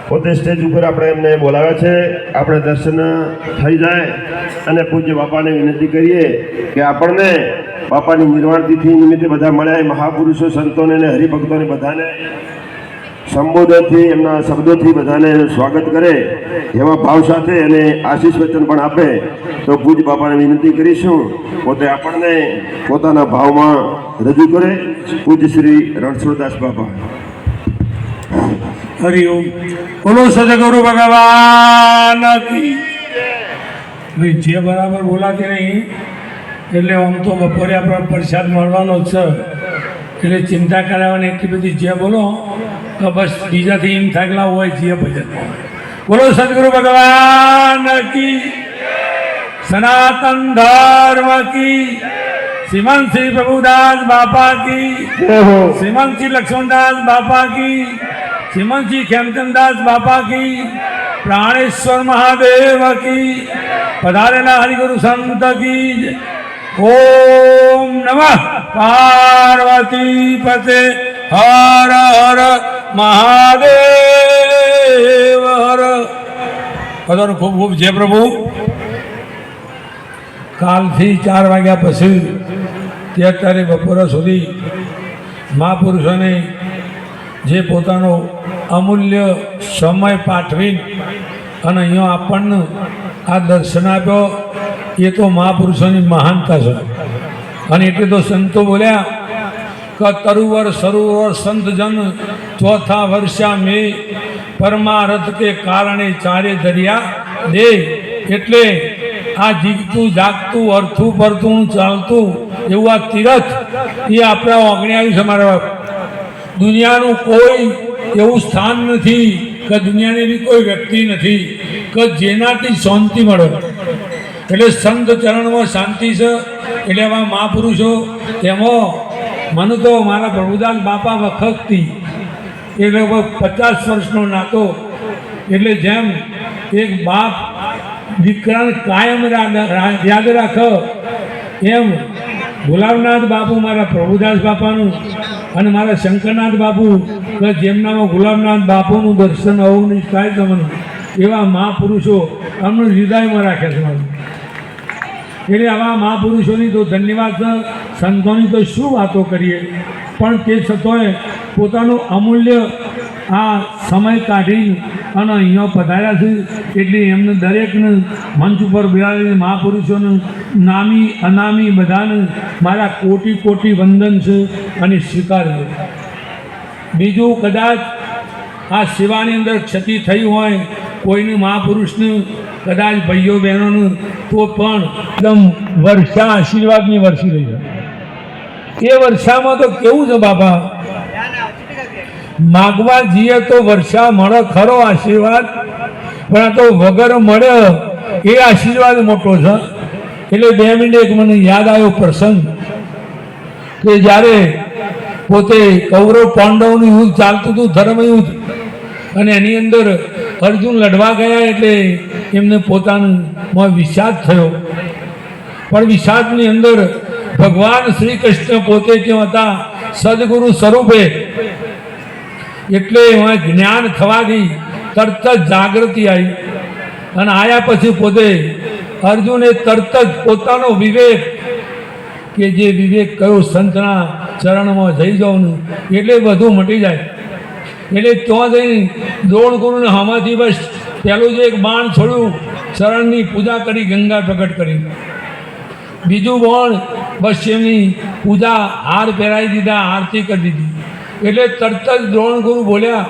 પોતે સ્ટેજ ઉપર આપણે એમને બોલાવ્યા છે. આપણે દર્શન થઈ જાય અને પૂજ્ય બાપાને વિનંતી કરીએ કે આપણને બાપાની નિર્વાણ તિથિ નિમિત્તે બધા મળ્યા મહાપુરુષો, સંતોને અને હરિભક્તોને બધાને સંબોધનથી, એમના શબ્દોથી બધાને સ્વાગત કરે એવા ભાવ સાથે અને આશીષ વચન પણ આપે. તો પૂજ્ય બાપાને વિનંતી કરીશું પોતે આપણને પોતાના ભાવમાં રજૂ કરે. પૂજ્ય શ્રી રણછોડદાસ બાપા. હરિઓમ. બોલો સદગુરુ ભગવાન કી. ભાઈ જે બરાબર બોલાતી નહીં, એટલે આમ તો બપોરે આપણે પ્રસાદ મળવાનો જ છે, એટલે ચિંતા કરાવવાની એટલી બધી જે બોલો તો બસ બીજાથી એમ થાકલા હોય જે ભજન. બોલો સદગુરુ ભગવાન કી. સનાતન ધર્મ કી. શ્રીમંત શ્રી પ્રભુદાસ બાપા કી. શ્રીમંત શ્રી લક્ષ્મણદાસ બાપા કી. શ્રીમંત શ્રી ખેમચંદદાસ બાપા કી. પ્રાણેશ્વર મહાદેવ કી. પધારેલા હરિગુરુ સંત કી. ઓમ નમઃ પાર્વતી પતે. હર હર મહાદેવ હર. બધાનો ખૂબ ખૂબ જય પ્રભુ. કાલથી 4 વાગ્યા પછી તે અત્યારે બપોરા સુધી મહાપુરુષોને જે પોતાનો અમૂલ્ય સમય પાઠવી અને અહીંયા આપણને આ દર્શન આપ્યો, એ તો મહાપુરુષોની મહાનતા છે. અને એટલે તો સંતો બોલ્યા કે તરુવર સરોવર સંતજન ચોથા વર્ષા મે પરમારથ કે કારણે ચારે દરિયા દે. એટલે આ જીગતું જાગતું અર્થું પરતું ચાલતું એવું આ તીરથ એ આપણા ઓગણી આવ્યું છે. મારા બાપ, દુનિયાનું કોઈ એવું સ્થાન નથી કે દુનિયાની એવી કોઈ વ્યક્તિ નથી કે જેનાથી શાંતિ મળે. એટલે સંત ચરણમાં શાંતિ છે. એટલે આવા મહાપુરુષો એમાં મને તો મારા પ્રભુદાસ બાપા વખતથી એ લગભગ 50 વર્ષનો નાતો. એટલે જેમ એક બાપ દીકરાને કાયમ યાદ રાખે એમ ગુલાબનાથ બાપુ મારા પ્રભુદાસ બાપાનું અને મારા શંકરનાથ બાપુ કે જેમનામાં ગુલાબનાથ બાપુનું દર્શન અવની થાય તમને એવા મહાપુરુષો અમને હૃદયમાં રાખે છે. મારું એટલે આવા મહાપુરુષોની તો ધન્યવાદ છે. સંતોની તો શું વાતો કરીએ, પણ તે છતાંય પોતાનું અમૂલ્ય આ સમય કાઢી અને અહીંયા પધાર્યા છે. એટલે એમને દરેકને મંચ ઉપર બિરાડેલી મહાપુરુષોને નામી અનામી બધાને મારા કોટી કોટી વંદન છે અને સ્વીકાર છે. બીજું કદાચ આ સેવાની અંદર ક્ષતિ થઈ હોય કોઈને મહાપુરુષને, કદાચ ભાઈઓ બહેનોને, તો પણ એકદમ વર્ષા આશીર્વાદની વરસી રહી છે. એ વર્ષામાં તો કેવું છે બાપા, માગવા જઈએ તો વર્ષા મળે ખરો આશીર્વાદ, પણ આ તો વગર મળે એ આશીર્વાદ મોટો છે. એટલે 2 મિનિટ એક મને યાદ આવ્યો પ્રસંગ કે જ્યારે પોતે કૌરવ પાંડવનું યુદ્ધ ચાલતું હતું, ધર્મયુદ્ધ, અને એની અંદર અર્જુન લડવા ગયા. એટલે એમને પોતાનો વિષાદ થયો. પણ વિષાદની અંદર ભગવાન શ્રી કૃષ્ણ પોતે ત્યાં હતા સદગુરુ સ્વરૂપે. એટલે એમાં જ્ઞાન થવાથી તરત જ જાગૃતિ આવી. અને આવ્યા પછી પોતે અર્જુને તરત જ પોતાનો વિવેક, કે જે વિવેક કયો સંતના ચરણમાં જઈ જવાનું એટલે બધું મટી જાય. એટલે ત્યાં જઈને દ્રોણ ગુરુને હમાથી બસ પહેલું જે એક બાણ છોડ્યું, શરણની પૂજા કરી, ગંગા પ્રગટ કરી. બીજું બાણ બસ એમની પૂજા, હાર પહેરાવી દીધા, આરતી કરી દીધી. એટલે તરત જ દ્રોણ ગુરુ બોલ્યા.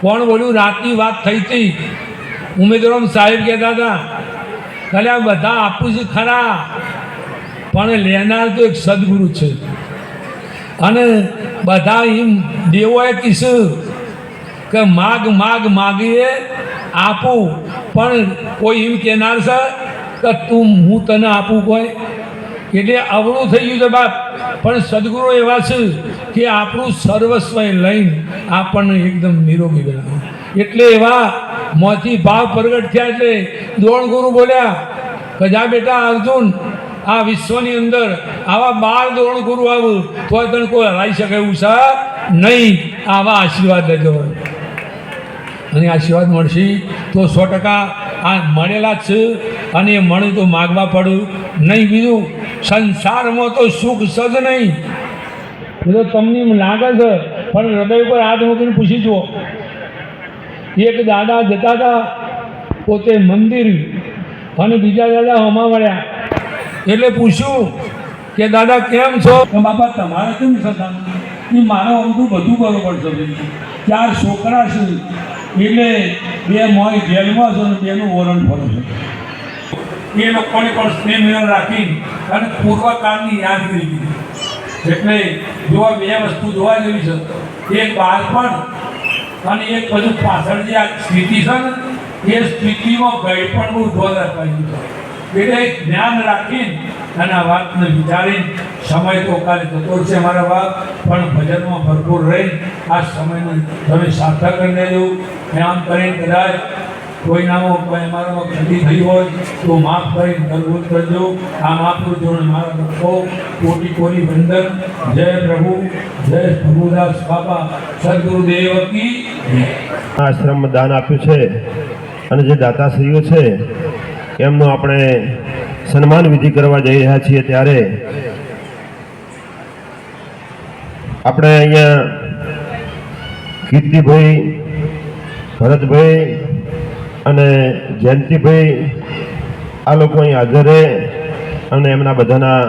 કોણ બોલ્યું? રાતની વાત થઈ હતી. ઉમેદરામ સાહેબ કહેતા હતા ખાલી આ બધા આપું છું ખરા, પણ લેનાર તો એક સદગુરુ છે. અને બધા એમ દેવોએ કીધું કે માગીએ આપું, પણ કોઈ એમ કહેનાર છે કે હું તને આપું કોઈ? એટલે અવળું થઈ ગયું છે બાપ. પણ સદગુરુ એવા છે કે આપણું સર્વસ્વ લઈને આપણને એકદમ નિરોગી બનાવે. એટલે એવા મોંથી ભાવ પ્રગટ થયા. એટલે દ્રોણ ગુરુ બોલ્યા કે જા બેટા અર્જુન, આ વિશ્વની અંદર આવા 12 દ્રોણ ગુરુ આવું તો તને કોઈ હરાઈ શકે એવું છે નહીં. આવા આશીર્વાદ લેજો અને આશીર્વાદ મળશે તો 100% આ મળેલા જ છે. અને એ મળે તો માગવા પડું નહીં. બીજું સંસારમાં તો સુખ સજ નહીં. એ તો તમને એમ લાગે છે, પણ હૃદય પર હાથ મૂકીને પૂછી જુઓ. એક દાદા જતા હતા પોતે મંદિર, અને બીજા દાદા હમા મળ્યા. એટલે પૂછ્યું કે દાદા કેમ છો? બાપા તમારે કેમ થતા? એ મારે અમથું બધું કરવું પડશે. 4 છોકરા છે, એટલે 2 મોય જેલમાં છે અને 2નું વરણ ફરે છે. એ લોકોને પણ સ્નેહ મિલન રાખી અને પૂર્વકાળની યાદ કરી દીધી. એટલે જોવા 2 વસ્તુ જોવા જેવી છે. એક બાળપણ અને એક બધું પાછળ જે આ સ્થિતિ છે ને, એ સ્થિતિમાં ગઈ પણ બહુ ધોધ અપાયું છે. એટલે જ્ઞાન રાખીને અને આ વાતને વિચારીને સમય તો કાલે જતો છે મારા બાપ, પણ ભજનમાં ભરપૂર રહી આ સમયને તમે સાર્થક કરી દેજો. આમ કરીને કદાચ કોઈનામાં કોઈ અમારામાં ગલતી થઈ હોય તો માફ કરીને દરરોજ કરજો. આ મહાપુરુષોને મારા લખો કોટી કોટી વંદન. જય પ્રભુ, જય પ્રભુદાસ બાપા સદગુરુદેવ કી જય. આશ્રમ દાન આપ્યું છે અને જે દાતાશ્રીઓ છે એમનું આપણે સન્માન વિધિ કરવા જઈ રહ્યા છીએ. ત્યારે આપણે અહીંયા કીર્તિભાઈ, ભરતભાઈ અને જયંતિભાઈ આ લોકો અહીં હાજર રહે અને એમના બધાના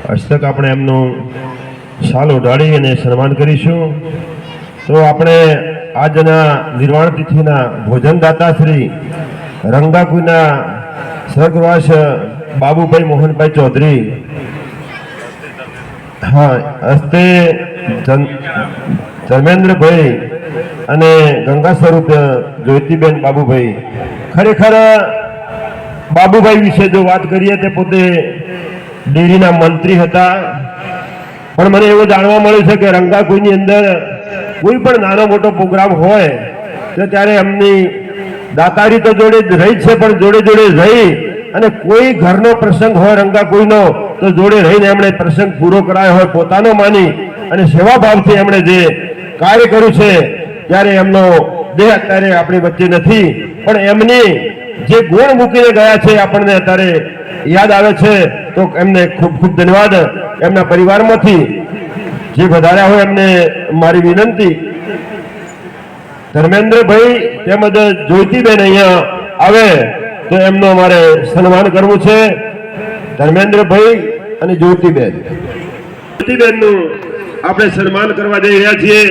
હસ્તક આપણે એમનું શાલ ઓઢાડી અને સન્માન કરીશું. તો આપણે આજના નિર્વાણ તિથિના ભોજનદાતા શ્રી રંગાકુના સ્વર્ગવાસ બાબુભાઈ મોહનભાઈ ચૌધરી, હા, હસ્તે ધર્મેન્દ્રભાઈ અને ગંગા સ્વરૂપ જ્યોતિબેન બાબુભાઈ. ખરેખર બાબુભાઈ વિશે જો વાત કરીએ તે પોતે ડેરીના મંત્રી હતા, પણ મને એવું જાણવા મળ્યું છે કે રંગાકુઈની અંદર કોઈ પણ નાનો મોટો પ્રોગ્રામ હોય તો ત્યારે એમની દાતારી તો જોડે જ રહી છે, પણ જોડે જોડે રહી અને કોઈ ઘરનો પ્રસંગ હોય રંગાકુઈનો તો જોડે રહીને એમણે પ્રસંગ પૂરો કરાયો હોય પોતાનો માની અને સેવાભાવથી એમણે જે કાર્ય કર્યું છે. ત્યારે એમનો દેહ અત્યારે આપણી વચ્ચે નથી, પણ એમની જે ગુણ મૂકીને ગયા છે આપણને અત્યારે યાદ આવે છે. તો એમને ખૂબ ખૂબ ધન્યવાદ. એમના પરિવારમાંથી જે વધાર્યા હોય એમને મારી વિનંતી, ધર્મેન્દ્રભાઈ તેમજ જ્યોતિબેન અહીંયા આવે તો એમનું અમારે સન્માન કરવું છે. ધર્મેન્દ્રભાઈ અને જ્યોતિબેન, જ્યોતિબેનનું આપણે સન્માન કરવા જઈ રહ્યા છીએ.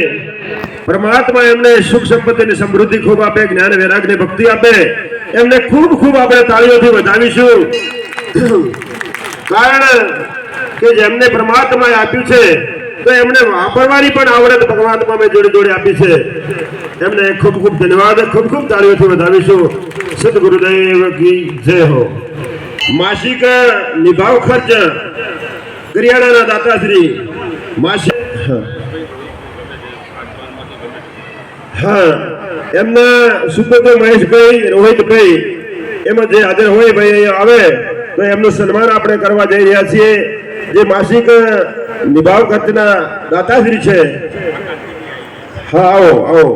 પરમાત્મા એમને સુખ સંપત્તિ અને સમૃદ્ધિ ખૂબ આપે, જ્ઞાન વૈરાગ્ય ભક્તિ આપે. એમને ખૂબ ખૂબ આપણે તાળીઓથી વધાવીશું. કારણ કે જેમને પરમાત્માએ આપ્યું છે તો એમને વાપરવાની પણ આવડત પરમાત્મા મેં જોડે જોડે આપી છે. એમને ખૂબ ખૂબ ધન્યવાદ, ખૂબ ખૂબ તાળીઓથી વધાવીશું. સદગુરુદેવ કી જય હો. માસિક નિભાવ ખર્ચ કરિયાણાના દાતાશ્રી માસિક, હા, એમના સુપુત્ર મહેશભાઈ, રોહિતભાઈ એમાં જે હાજર હોય ભાઈ અહીંયા આવે તો એમનું સન્માન આપણે કરવા જઈ રહ્યા છીએ. જે માસિક નિભાવ ખર્ચના દાતાશ્રી છે. હા, આવો આવો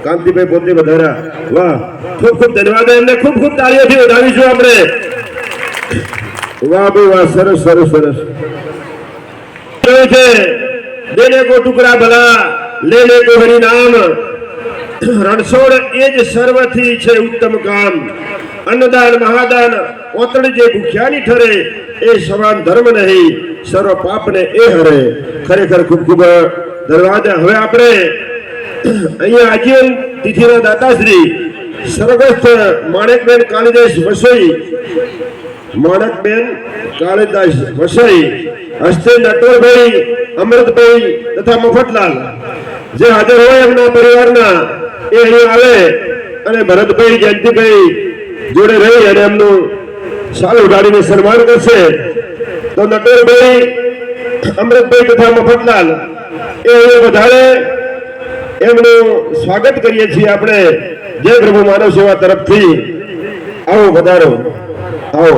કાંતિભાઈ પોતે વધારા. વાહ, ખૂબ ખૂબ ધન્યવાદ. એમને ખૂબ ખૂબ તાળીઓથી વધાવીશું આપણે. વાહ ભાઈ વાહ, સરસ સરસ સરસ છે. દેને કો ટુકડા ભલા લે લે તો હરિ નામ, રણછોડ એ જ સર્વથી છે ઉત્તમ કામ. અન્નદાન મહાદાન ઓતણ જે ભૂખ્યાની ઠરે, એ સમાન ધર્મ નહીં, સર્વ પાપને એ હરે. ખરેખર ખૂબ ખૂબ ધન્યવાદ. હવે આપણે અહીંયા આજીવન તિથિના દાતાશ્રી સ્વર્ગસ્થ માણેકબેન કાલિદાસ વસોઈ, માણેકબેન કાલિદાસ વસોઈ હસ્તે નટવરભાઈ, અમૃતભાઈ તથા મફતલાલ જે હાજર હોય એમના પરિવારના એ અહીં આવે અને ભરતભાઈ જયંતિભાઈ જોડે રહી અને એમનું શાલ ઉડાડીને સન્માન કરશે. તો નટવરભાઈ, અમૃતભાઈ તથા મફતલાલ એ અહીંયા વધારે એમનું સ્વાગત કરીએ છીએ આપણે જય પ્રભુ માનવ સેવા તરફથી. આવો વધારો, આવો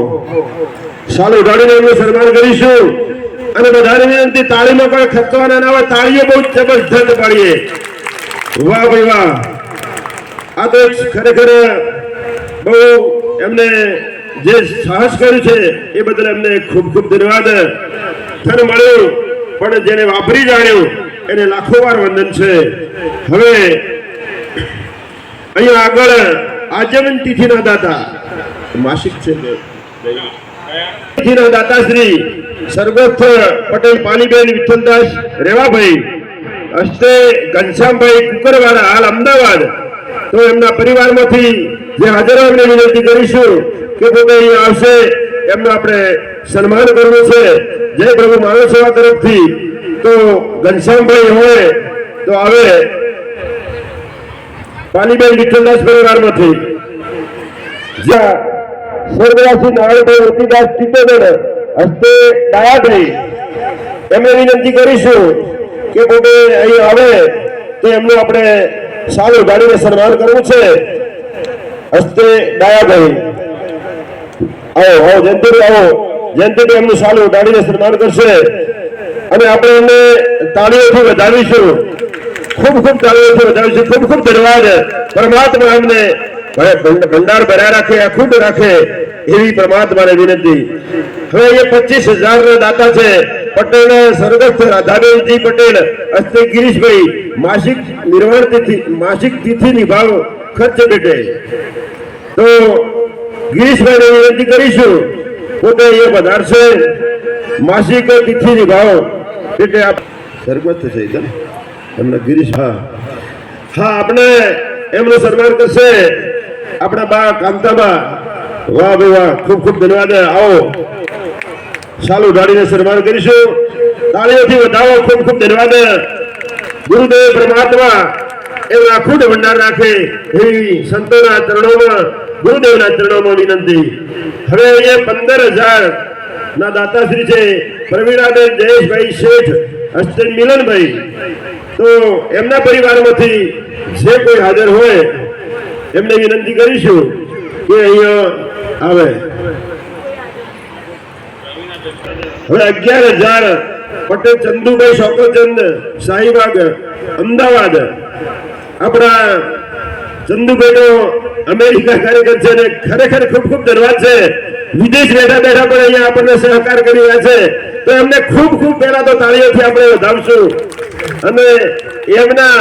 શાલ ઉડાડીને એમનું સન્માન કરીશું. અને બધાને વિનંતી, તાળીમાં પણ ખર્ચવાના ના હોય, તાળીઓ બહુ જબરજસ્ત પાડીએ. વાહ ભાઈ વાહ, આ તો ખરેખર બહુ એમને જે સાહસ કર્યું છે એ બદલ એમને ખૂબ ખૂબ ધન્યવાદ. ધન મળ્યું પણ જેને વાપરી જાણ્યું એને લાખો વાર વંદન છે. હવે અહીંયા આગળ આજીવન તિથિના દાતા માસિક છે તિથિના દાતાશ્રી સ્વર્ગસ્થ પટેલ પાલીબેન વિઠ્ઠલદાસ રેવાભાઈ હસ્તે ઘનશ્યામભાઈ કુકરવાળા હાલ અમદાવાદ. તો એમના પરિવારમાંથી જે હાજર હોય એમને વિનંતી કરીશું કે પોતે અહીં આવશે, એમનું આપણે સન્માન કરવું છે જય પ્રભુ માનવ સેવા તરફથી. તો ઘનશ્યામભાઈ હોય તો આવે પાલીબેન વિઠ્ઠલદાસ પરિવારમાંથી. જ્યાં સ્વર્ગવાસી નારાયણભાઈ વર્તીદાસ ટીપેગઢ હસ્તે ડાયાભાઈ એમને વિનંતી કરીશું કે પોતે અહીં આવે તો એમનું આપણે શાલ ઉગાડીને સન્માન કરવું છે. હસ્તે ડાયાભાઈ આવો, આવો જયંતિભાઈ, આવો જયંતિભાઈ એમનું શાલ ઉગાડીને સન્માન કરશે અને આપણે એમને તાળીઓથી વધાવીશું. ખૂબ ખૂબ તાળીઓથી વધાવીશું. ખૂબ ખૂબ ધન્યવાદ. પરમાત્મા એમને ભંડાર ભર્યા રાખે, અખૂટ રાખે એવી પરમાત્માને વિનંતી. હવે એ 25,000 ના દાતા છે પટેલ સ્વર્ગસ્થ રાધાબેનજી પટેલ હસ્તે ગિરીશભાઈ માસિક નિર્વાણ તિથિ, માસિક તિથિ નિભાવ ખર્ચ પેટે. તો ગિરીશભાઈને વિનંતી કરીશું પોતે એ વધારશે માસિક તિથિ નિભાવ પેટે. આપ સ્વર્ગસ્થ છે એમના ગિરીશ, હા હા, આપણે એમનું સન્માન કરશે આપણા બા કાંતાબા. વાહ ભાઈ વાહ, ખૂબ ખૂબ ધન્યવાદ. આવો શાલ ઉડાડીને સન્માન કરીશું. તાળીઓથી વધાવો. ખૂબ ખૂબ ધન્યવાદ. ગુરુદેવ પરમાત્મા એમને અખૂટ ભંડાર રાખે એવી સંતોના ચરણોમાં, ગુરુદેવના ચરણોમાં વિનંતી. હવે એ 15,000 ના દાતાશ્રી છે પ્રવીણાબેન જયેશભાઈ શેઠ હસ્તે મિલનભાઈ. તો એમના પરિવારમાંથી જે કોઈ હાજર હોય એમને વિનંતી કરીશું કે અહીંયા આવે. હવે 11,000 પટેલ ચંદુભાઈ શોકરચંદ શાહીબાગ અમદાવાદ. આપણા ચંદુભાઈનો અમેરિકા કાર્યકર છે ને ખરેખર ખૂબ ખૂબ ધન્યવાદ છે. વિદેશ બેઠા બેઠા પણ અહીંયા આપણને સહકાર કરી રહ્યા છે. તો એમને ખૂબ ખૂબ પહેલા તો તાળીઓથી આપણે વધાવશું અને એમના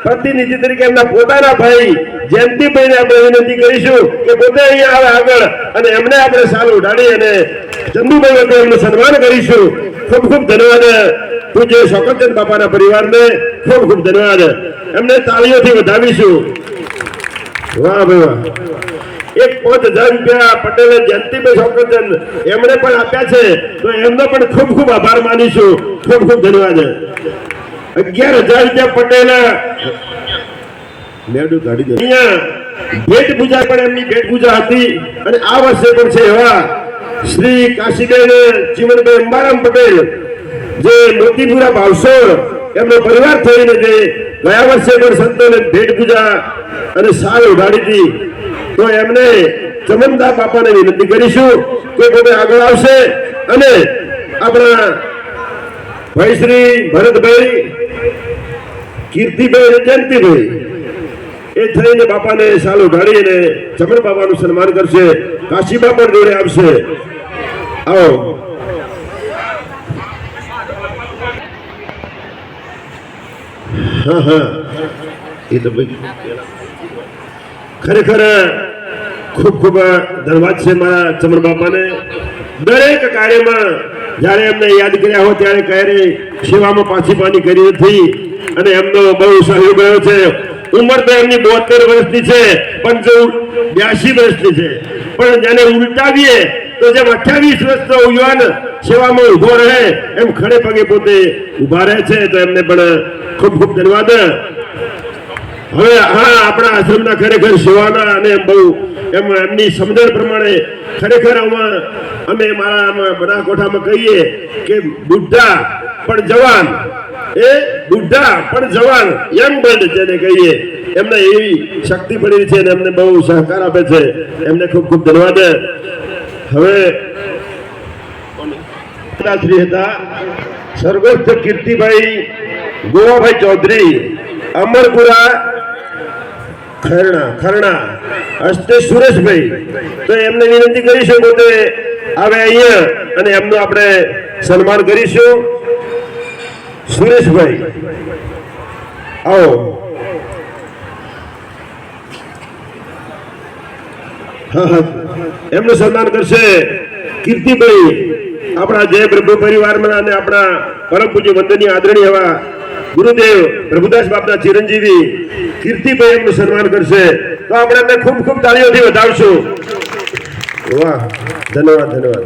પ્રતિનિધિ તરીકે એમના પોતાના ભાઈ જયંતિભાઈને આપણે વિનંતી કરીશું કે પોતે અહીંયા આવે આગળ અને એમને આપણે શાલ ઉડાડી અને ચંદુભાઈ વખતે એમનું સન્માન કરીશું. ખૂબ ખૂબ ધન્યવાદ. પૂજ્ય શોકતચંદ બાપાના પરિવારને ખૂબ ખૂબ ધન્યવાદ. એમને તાળીઓથી વધાવીશું. વાહ ભાઈ વાહ. 5,000 રૂપિયા પટેલે જયંતિભાઈ શોકતચંદ એમણે પણ આપ્યા છે. તો એમનો પણ ખૂબ ખૂબ આભાર માનીશું. ખૂબ ખૂબ ધન્યવાદ. 11,000 રૂપિયા પટેલ મેડું કાઢી દે. અહીંયા ભેટ પૂજા પણ એમની ભેટ પૂજા હતી અને આ વર્ષે પણ છે એવા શ્રી કાશીબેન ચીમનભાઈ અંબારામ પટેલ જે મોતીપુરા ભાવસોર એમનો પરિવાર થઈને જે ગયા વર્ષે પણ સંતોને ભેટ પૂજા અને શાલ ઉડાડી હતી. તો એમને ચમનદાસ બાપાને વિનંતી કરીશું કે પોતે આગળ આવશે અને આપણા ભાઈ શ્રી ભરતભાઈ, કીર્તિભાઈ અને જયંતિભાઈ એ થઈને બાપાને શાલ ઉડાડી અને ચમન બાપાનું સન્માન કરશે. કાશીબા પણ જોડે આવશે. આવો. હા હા એ તો ભાઈ ખરેખર ખૂબ ખૂબ ધન્યવાદ છે મારા ચમર બાપાને. દરેક કાર્યમાં જ્યારે એમને યાદ કર્યા હોય ત્યારે ક્યારે સેવામાં પાછી પાની કરી નથી અને એમનો બહુ સહયોગ રહ્યો છે. ઉંમર તો એમની 72 વર્ષની છે, પણ જો 82 વર્ષની છે, પણ જેને ઉલટાવીએ તો જેમ 28 વર્ષનો યુવાન સેવામાં ઉભો રહે એમ ખડે પગે પોતે ઉભા રહે છે. તો એમને પણ ખૂબ ખૂબ ધન્યવાદ. હવે હા, આપણા આશ્રમના ખરેખર સેવાના અને બહુ એમની સમજણ પ્રમાણે ખરેખર અમે મારા બનાસકાંઠામાં કહીએ કે બુઢા પણ જવાન, એ બુઢા પણ જવાન, યંગ બલ્ડ જેને કહીએ, એમને એવી શક્તિ પડી છે અને એમને બહુ સહકાર આપે છે. એમને ખૂબ ખૂબ ધન્યવાદ. હવે શ્રી હતા સ્વર્ગસ્થ કીર્તિભાઈ ગોવાભાઈ ચૌધરી, અમરપુરા ખરણા હસ્તે સુરેશભાઈ. તો એમને વિનંતી કરીશું પોતે આવે અહીંયા અને એમનું આપણે સન્માન કરીશું. સુરેશભાઈ આવો. હા હા, એમનું સન્માન કરશે કીર્તિભાઈ, આપણા જય પ્રભુ પરિવારમાં અને આપણા પરમ પૂજ્ય વંદનીય આદરણીય એવા ગુરુદેવ પ્રભુદાસ બાપના ચિરંજીવી કીર્તિભાઈ એમનું સન્માન કરશે. તો આપણે એમને ખૂબ ખૂબ તાળીઓથી વધાવશું. વાહ, ધન્યવાદ ધન્યવાદ.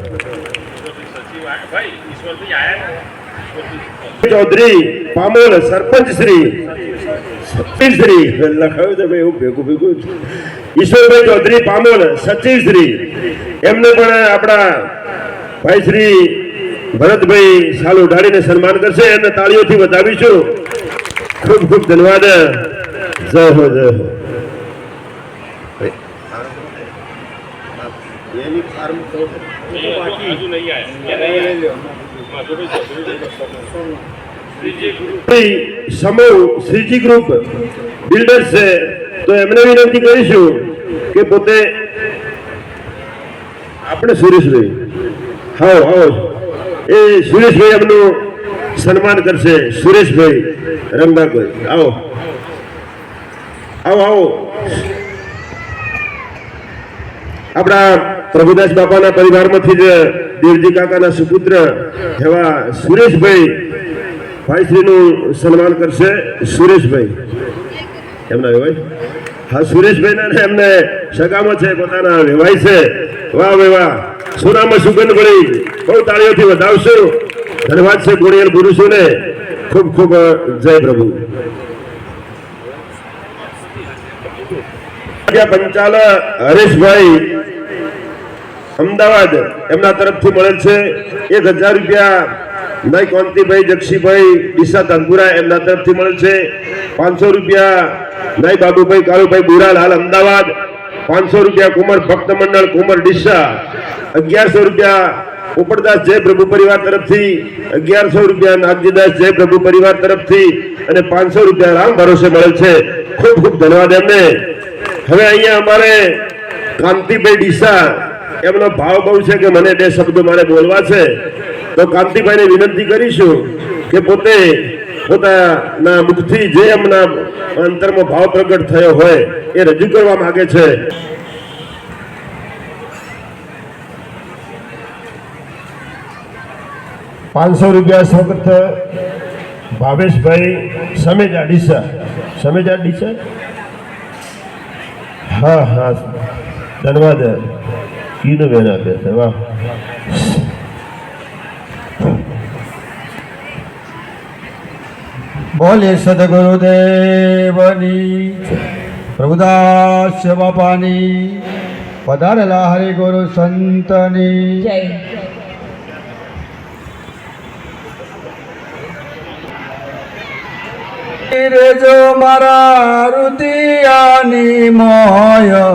ચૌધરી પામોલ સરપંચ શ્રી લખાવ્યું છે ભાઈ, એવું ભેગું ભેગું. ઈશ્વરભાઈ ચૌધરી પામોલ સચિવ શ્રી, એમને પણ આપણા ભાઈ શ્રી ભરતભાઈ સાલ ઉઢાડીને સન્માન કરશે. એમને તાળીઓથી વધાવીશું. ખૂબ ખૂબ ધન્યવાદ. જય હો જય હો. સમૂહ શ્રીજી ગ્રુપ બિલ્ડર્સ છે, તો એમને વિનંતી કરીશું કે પોતે આપણે સુરેશભાઈ, હા આવો, એ સુરેશભાઈ એમનું સન્માન કરશે. સુરેશભાઈ રંગાભાઈ આવો આવો આવો. આપણા પ્રભુદાસ બાપાના પરિવારમાંથી જ દેવજી કાકાના સુપુત્ર એવા સુરેશભાઈ ભાઈશ્રીનું સન્માન કરશે. સુરેશભાઈ એમના વેવાય, હા સુરેશભાઈ એમને સગામાં છે, પોતાના વેવાય છે. વાહ વાહ, સોનામાં સુગંધ પડી. બહુ તાળીઓથી વધાવશું. ધન્યવાદ છે ગુણિયલ પુરુષોને. ખૂબ ખૂબ જય પ્રભુ. પંચાલ હરેશભાઈ અમદાવાદ, એમના તરફથી મળેલ છે 1000 રૂપિયા. નાઈ કોંતીભાઈ જક્ષીભાઈ ડીસા તંગુરા, એમના તરફથી મળેલ છે 500 રૂપિયા. નાઈ બાબુભાઈ કાળુભાઈ બુરાલાલ અમદાવાદ 500 રૂપિયા. કુમાર ભક્ત મંડળ કુમાર ડીસા 1100 રૂપિયા. ઉપરદાસ જય પ્રભુ પરિવાર તરફથી 1100 રૂપિયા. નાગજીદાસ જય પ્રભુ પરિવાર તરફથી અને 500 રૂપિયા રામ ભરોસે મળેલ છે. ખૂબ ખૂબ ધન્યવાદ એમને. હવે અહીંયા અમારે કાંતિભાઈ ડીસા, એમનો ભાવ બહુ છે કે મને 2 શબ્દો મારે બોલવા છે. તો કાંતિભાઈને વિનંતી કરીશું કે પોતે પોતાના મુખથી જે એમના અંતરમાં ભાવ પ્રગટ થયો હોય એ રજૂ કરવા માંગે છે. ₹500 સ્વગત ભાવેશભાઈ સમેજા ડીસા. સમેજા ડીસા, હા હા, ધન્યવાદ. કીનું બેન આપે છે. વાહ. બોલે સદગુરુદેવની, પ્રભુદાસ બાપાની, પધારેલા હરિગુરુ સંતની જય. રેજો મારા રુદિયાની મોય,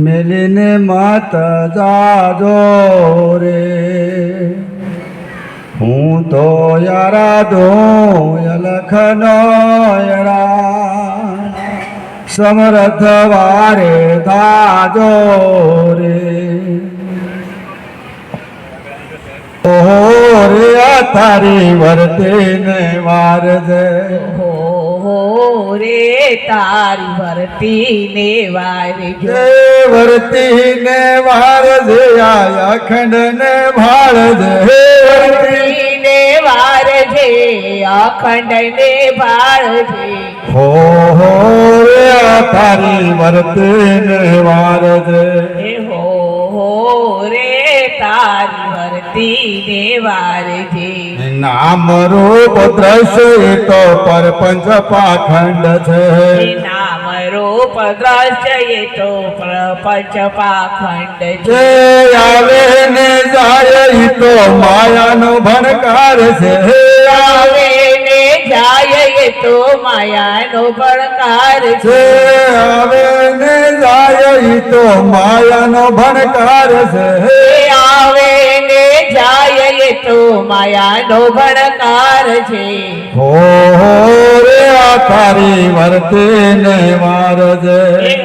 મેલીને મત જાજો રે. હું તો યારા દો લખનો યરા, સમર્થ વારે ધાજો રે. ઓહો રે આ તારી વર્તે ને વારજે હો રે તારી વર્તી ને વારજો જય વર્તી ને વારજે આ અખંડ ને ભાળજે વર્તી ને વારજે અખંડ ને ભાળજે હો રે આ તારી વર્તે ને વારજે હે હો રે તારી વર્તી ને વારજે નામ રૂપ દ્રશ્ય એ તો પરપંચ પાખંડ છે નામ રૂપ દ્રશ્ય એ તો પ્રપંચ પાખંડ જે છે આવે ને જાય ઈ તો માયાનો ભણકાર છે આવે ને જાય એ તો માયાનો ભણકાર જે છે આવે ને જાય ઈ તો માયાનો ભણકાર છે આવે ને જાય એ તો માયાનો ભણકાર છે હો રે આ તારી વર્તે ને વારજે હે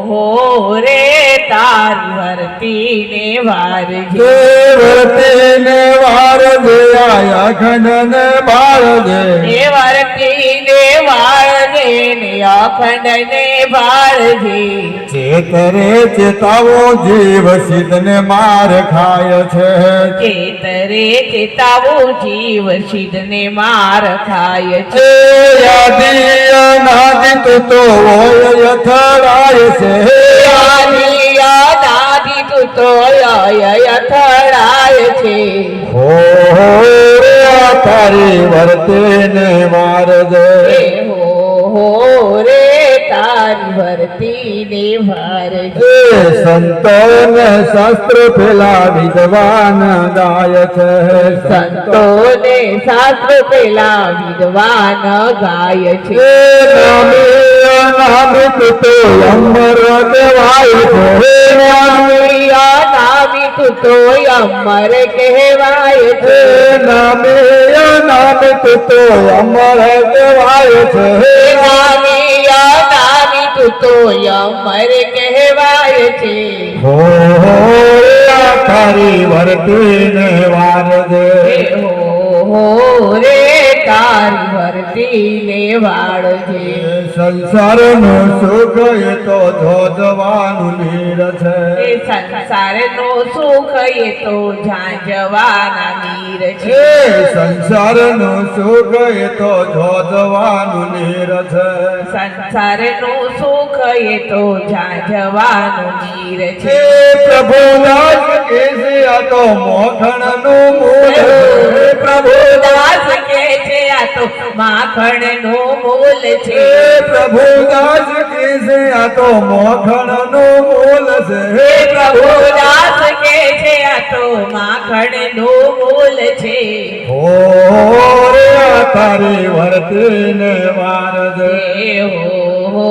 હો રે તારી વર્તી ને વારજે જે વર્તે ને વારજે આ અખંડ ને બાળજે ને વર્તી ને વાળજે ને અખંડ ને ભાળજે ચેતરે ચેતાવો જીવ સિદ્ધ ને માર ખાય છે ચેતરે ચેતાવું જીવ સિદ્ધ ને માર ખાય એ છે યાદી અનાદિત તો હોય યથારાય છે દાદી તું તો અથડાય છે હો રે આ તારી વર્તે ને વારજે હે હો રે તારી વર્તી ને વારજે એ સંતો ને શાસ્ત્ર પેલા વિદ્વાન ગાય છે સંતો ને શાસ્ત્ર પેલા વિદ્વાન ગાય છે એ નામિત તો અમર કહેવાય છે નામી તું તો અમર કહેવાય છે નામિત તો અમર કહેવાય છે નામી તું તો અમર કહેવાય છે હો રે તારી વર્તી ને વારજે હે હો રે તારી વર્તી ને વાળજે સંસારનું સુખ એ તો જોજવાનું નીર છે એ સંસારનો સુખ એ તો ઝાંઝવાના નીર એ છે સંસારનું સુખ એ તો જોજવાનું નીર છે સંસારનું સુખ એ તો ઝાંઝવાનું નીર એ છે પ્રભુદાસ કે છે આ તો મોખણનું મૂળ છે પ્રભુદાસ કે છે આ તો માખણનું મૂલ છે એ પ્રભુદાસ કે છે આ તો મોખણનું મૂળ છે હે પ્રભુદાસ કે છે આ તો માખણનું મૂલ છે હો રે આ તારી વર્તી ને વારજે હે હો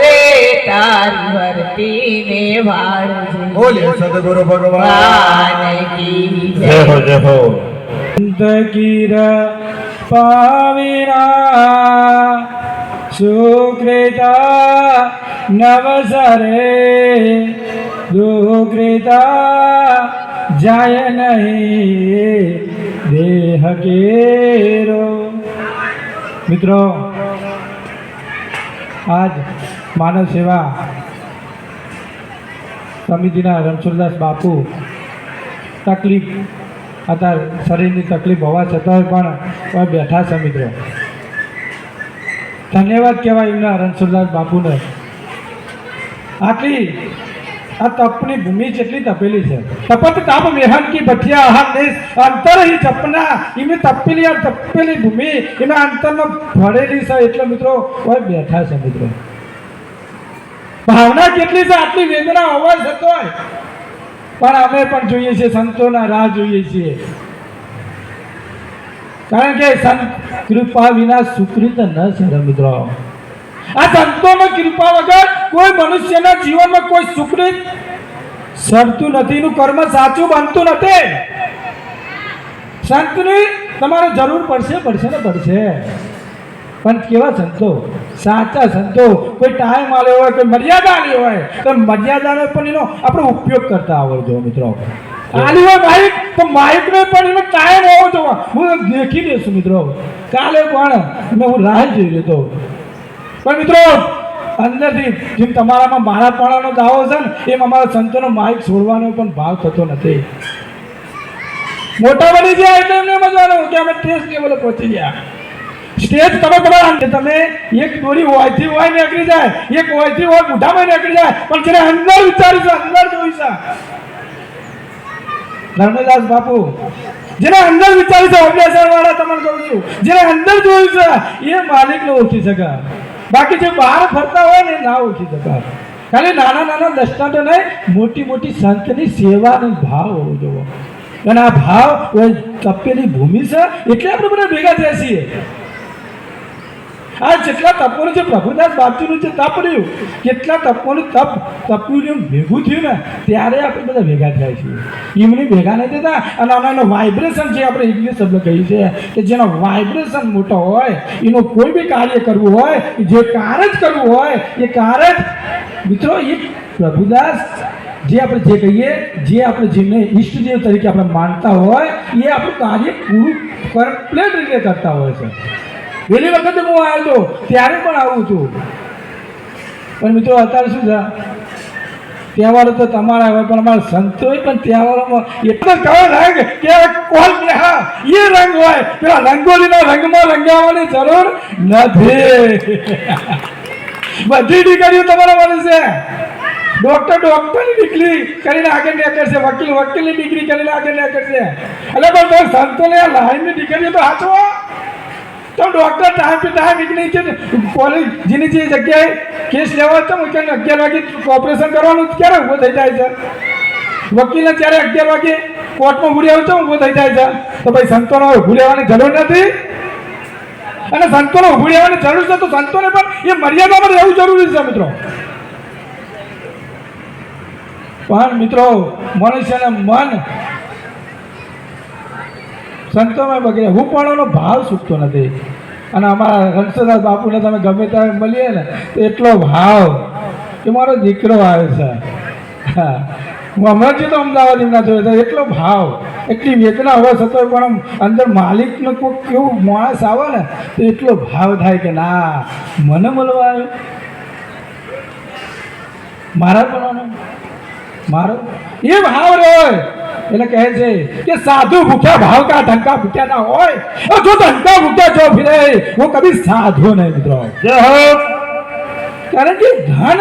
રે તારી વર્તી ને વાળજે બોલે સદગુરુ ભગવાન ભગવાન કી જય હો જય હો કીર પાવીરા સુકૃતા નવસરે દુકૃતા જાય નહીં દેહ કેરો. મિત્રો, આજ માનવ સેવા સમિતિના રણછોડદાસ બાપુ તકલીફ અત્યારે શરીરની તકલીફ હોવા છતાં પણ હવે બેઠા છે. મિત્રો, ધન્યવાદ કહેવાય એમના રણછોડદાસ બાપુને. આટલી આ તપની ભૂમિ જેટલી તપેલી છે. તપત તાપ મેહન કી ભઠિયા આહાર ને અંતર ही જપના એમની તપેલી આ તપેલી ભૂમિ એના અંતરમાં ભરેલી છે. એટલે મિત્રો હવે બેઠા છે. મિત્રો, ભાવના કેટલી છે, આટલી વેદના હોવા છતાં પણ અમે પણ જોઈએ છીએ, સંતોના રાહ જોઈએ છીએ. કારણ કે સંત કૃપા વિના સુકૃત ન સરે. મિત્રો, આ સંતોની કૃપા વગર કોઈ મનુષ્યના જીવનમાં કોઈ સુકૃત સરતું નથી, એનું કર્મ સાચું બનતું નથી. સંતની તમારે જરૂર પડશે ને પડશે. પણ કેવા સંતો? સાચા સંતો. કોઈ ટાઈમ આવ્યો હોય, કોઈ મર્યાદા આવી હોય તો મર્યાદાનો પણ એનો આપણે ઉપયોગ કરતા આવડજો. મિત્રો, આલી હોય માઇક તો માઇક ને પણ એનો ટાઈમ હોવો જોઈએ. હું દેખી દઈશું મિત્રો, કાલે પણ હું રાહ જોઈ રહ્યો હતો. પણ મિત્રો અંદરથી જેમ તમારામાં મારા પાણાનો દાવો છે ને એમ અમારા સંતોનો માઇક છોડવાનો પણ ભાવ થતો નથી. મોટા બની ગયા એટલે એમને મજાનું કે અમે ટેસ્ટ લેવલે પહોંચી ગયા. સ્ટેજ તમે એક દોરી હોયથી હોય નીકળી જાય, એક હોયથી હોય મોઢામાં નીકળી જાય, પણ જેને અંદર વિચારી છે, અંદર જોઈ છે, ધર્મદાસ બાપુ જેને અંદર વિચારી છે, અભ્યાસર વાળા તમને કહું છું, જેને અંદર જોયું છે એ માલિકને ઓળખી શકે. બાકી જે બહાર ફરતા હોય ને ના ઓળખી શકે. ખાલી નાના નાના દૃષ્ટાંતો નહીં, મોટી મોટી સંતની સેવાનો ભાવ હોવો જોઈએ. અને આ ભાવ તપેલી ભૂમિ છે એટલે આપણે બધા ભેગા થયા છીએ. આ જેટલા તપોનું જે પ્રભુદાસ બાપજીનું જે તપ રહ્યું, કેટલા તપોનું તપ્યું ભેગું થયું ને ત્યારે આપણે બધા ભેગા થયા છીએ. એમની ભેગા નથી થતા. અને આનો વાઇબ્રેશન જે આપણે ઇંગ્લિશ શબ્દ કહીએ છીએ કે જેનો વાઇબ્રેશન મોટો હોય, એનું કોઈ બી કાર્ય કરવું હોય, જે કાર્ય જ કરવું હોય એ કાર્ય મિત્રો એ પ્રભુદાસ જે આપણે જે કહીએ, જે આપણે જેમને ઈષ્ટદેવ તરીકે આપણે માનતા હોય એ આપણું કાર્ય પૂરું કમ્પ્લીટ રીતે કરતા હોય છે. પેલી વખતે હું આવ્યો હતો ત્યારે પણ આવું છું. પણ મિત્રો અત્યારે શું છે, તહેવારો તો તમારા હોય પણ અમારા સંતોય પણ તહેવારોમાં એટલો કયો રંગ કે કોલ હા એ રંગ હોય, પેલા રંગોલીના રંગમાં રંગાવવાની જરૂર નથી. બધી દીકરીઓ તમારા મળે છે. ડોક્ટરની ડિગ્રી કરીને આગળ નીકળશે, વકીલની ડિગ્રી કરીને આગળ નીકળશે. એટલે પણ સંતોને લાઈનની દીકરીઓ તો હાચવો. તો ડોક્ટર ટાઈમ ટુ ટાઈમ નીકળી છે કોલેજ જેની જે જગ્યાએ કેસ લેવા તો 11 વાગે ઓપરેશન કરવાનું ક્યારે ઊભો થઈ જાય છે, વકીલને ત્યારે 11 વાગે કોર્ટમાં ઊભી આવે તો ઊભો થઈ જાય છે. તો ભાઈ સંતોનો ઊભું રહેવાની જરૂર નથી. અને સંતોને ઊભું રહેવાની જરૂર છે તો સંતોને પણ એ મર્યાદામાં રહેવું જરૂરી છે મિત્રો. પણ મિત્રો મનુષ્યને મન સંતોમાં બગડે, હું પણ એનો ભાવ છૂટતો નથી. અને અમારા રણછોડદાસ બાપુને તમે ગમે ત્યારે મળીએ ને તો એટલો ભાવ કે મારો દીકરો આવે છે. હા, હું હમણાં જ તો અમદાવાદ એમના જોયો એટલો ભાવ, એટલી વેદના હોવા છતાં પણ આમ અંદર માલિકનો કોઈ કેવું માણસ આવે ને તો એટલો ભાવ થાય કે ના મને મળવા આવ્યો, મારા પણ મારો એ ભાવ રહ્યો. એટલે કહે છે કે સાધુ ભૂખ્યા ભાવ કા ઢંકા ભૂખ્યા ના હોય, જો ઢંકા ભૂખ્યા જો ફિરે वो कभी साधु नहीं મિત્રો. કારણ કે ધન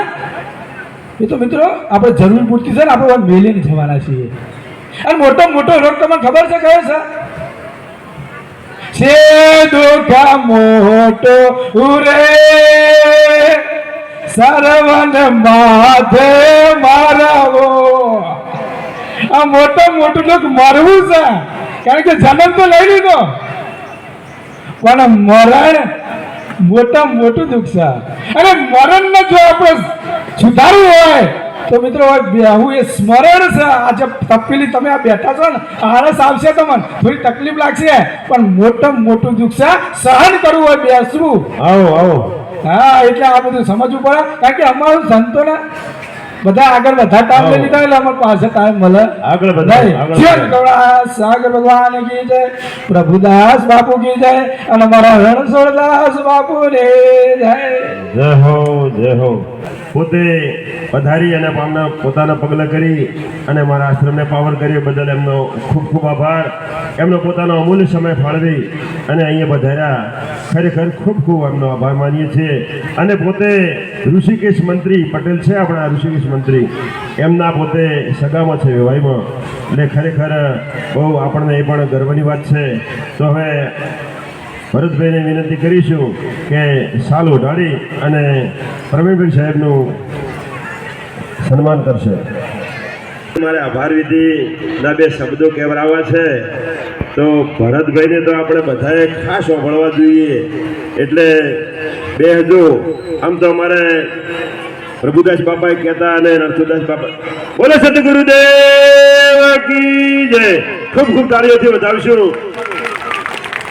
એ તો મિત્રો આપણે જરૂર પૂરતી છે ને આપણે મેલીને જવાના છીએ. અને મોટો મોટો રોગ તમને ખબર છે કયો છે દુઃખ મોટો ઉરે સરવન માથે મારવો. આ મોટું દુઃખ મરવું છે. કારણ કે જન્મ તો લઈ લીધો પણ મરણ મોટું દુઃખ છે. અને મરણને જો આપણે સુધારવું હોય તો મિત્રો બેહું એ સ્મરણ છે. આજે તપેલી તમે આ બેઠા છો ને આળસ આવશે તમને, થોડી તકલીફ લાગશે, પણ મોટું દુઃખ છે. સહન કરવું હોય બેસવું. આવો હા, એટલે આ બધું સમજવું પડે. કારણ કે અમારું સંતોને બધા આગળ બધા ટાઈમ લઈ લીધા એટલે અમારે પાસે ટાઈમ મળે આગળ બધા. સાગર ભગવાન કી જય, પ્રભુદાસ બાપુ કી જય, અને અમારા રણછોડદાસ બાપુ ને જય. જય હો. પોતે પધારી અને પોતાના પગલા કરી અને મારા આશ્રમને પાવન કર્યો બદલ એમનો ખૂબ ખૂબ આભાર. એમનો પોતાનો અમૂલ્ય સમય ફાળવી અને અહીંયા પધાર્યા, ખરેખર ખૂબ ખૂબ એમનો આભાર માનીએ છીએ. અને પોતે ઋષિકેશ મંત્રી પટેલ છે, આપણા ઋષિકેશ મંત્રી, એમના પોતે સગામાં છે વિવાહમાં. એટલે ખરેખર બહુ આપણને એ પણ ગર્વની વાત છે. તો હવે ભરતભાઈને વિનંતી કરીશું કે સાલ ઉઢાડી અને પ્રવીણભાઈ સાહેબનું સન્માન કરશે. મારે આભાર વિધિના 2 શબ્દો કહેવરાવા છે. તો ભરતભાઈને તો આપણે બધાએ ખાસ સાંભળવા જોઈએ. એટલે બેહજો. આમ તો અમારે પ્રભુદાસ બાપાએ કહેતા અને રણછોડદાસ બાપા બોલે સદગુરુદેવ કી જય. ખૂબ ખૂબ તાળીઓથી વધાવશું.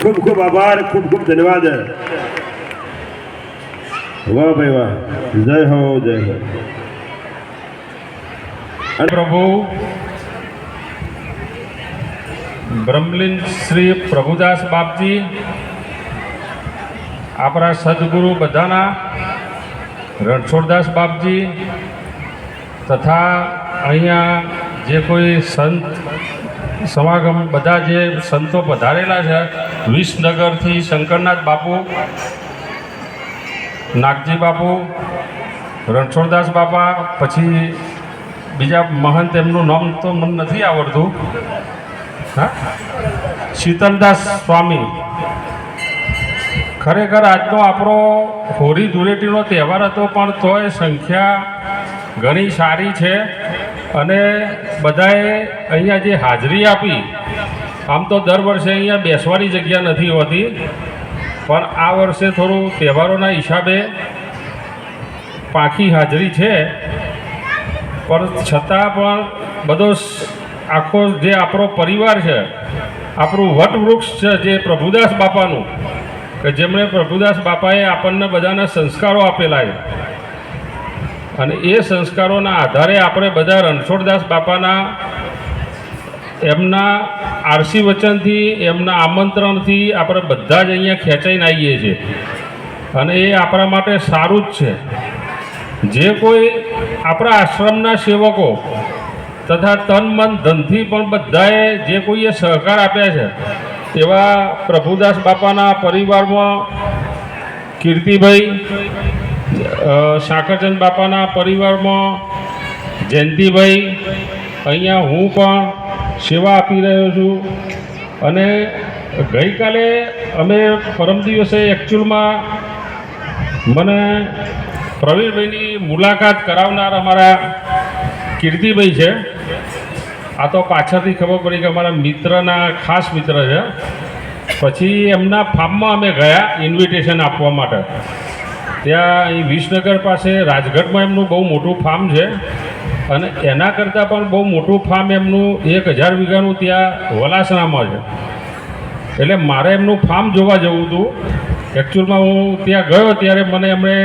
ખૂબ ખૂબ આભાર, ખૂબ ખૂબ ધન્યવાદ. વાહ ભાઈ વાહ. જય હો. પ્રભુ બ્રહ્મલીન શ્રી પ્રભુદાસ બાપજી, આપણા સદગુરુ બધાના રણછોડદાસ બાપજી તથા અહીંયા જે કોઈ સંત સમાગમ બધા જે સંતો પધારેલા છે, વિસનગરથી શંકરનાથ બાપુ, નાગજી બાપુ, રણછોડદાસ બાપા, પછી બીજા મહંત, એમનું નામ તો મને નથી આવડતું, હા, શીતલદાસ સ્વામી. ખરેખર આજનો આપણો હોળી ધૂળેટીનો તહેવાર હતો, પણ તોય સંખ્યા ઘણી સારી છે અને બધાએ અહીંયા જે હાજરી આપી, આમ તો દર વર્ષે અહીંયા બેસવાની જગ્યા નથી હોતી, પણ આ વર્ષે થોડું તહેવારોના હિસાબે પાકી હાજરી છે, પણ છતાં પણ બધો આખો જે આપણો પરિવાર છે, આપણું વટવૃક્ષ છે જે પ્રભુદાસ બાપાનું, કે જેમણે પ્રભુદાસ બાપાએ આપણને બધાના સંસ્કારો આપેલા છે અને એ સંસ્કારોના આધારે આપણે બધા રણછોડદાસ બાપાના એમના આરસી વચનથી, એમના આમંત્રણથી આપણે બધા જ અહીંયા ખેંચાઈને આવીએ છીએ અને એ આપણા માટે સારું જ છે. જે કોઈ આપણા આશ્રમના સેવકો તથા તન મન ધનથી પણ બધાએ જે કોઈએ સહકાર આપ્યા છે, એવા પ્રભુદાસ બાપાના પરિવારમાં કીર્તિભાઈ, સાકરચંદ બાપાના પરિવારમાં જયંતિભાઈ, અહીંયા હું પણ સેવા આપી રહ્યો છું. અને ગઈકાલે અમે પરમ દિવસે એકચ્યુઅલમાં મને પ્રવીણભાઈની મુલાકાત કરાવનાર અમારા કીર્તિભાઈ છે. આ તો પાછળથી ખબર પડી કે અમારા મિત્રના ખાસ મિત્ર છે. પછી એમના ફાર્મમાં અમે ગયા ઇન્વિટેશન આપવા માટે. ત્યાં અહીં વિસનગર પાસે રાજગઢમાં એમનું બહુ મોટું ફાર્મ છે અને એના કરતાં પણ બહુ મોટું ફાર્મ એમનું 1000 વીઘાનું ત્યાં વલાસણામાં છે. એટલે મારે એમનું ફાર્મ જોવા જવું હતું. એકચ્યુઅલમાં હું ત્યાં ગયો ત્યારે મને એમણે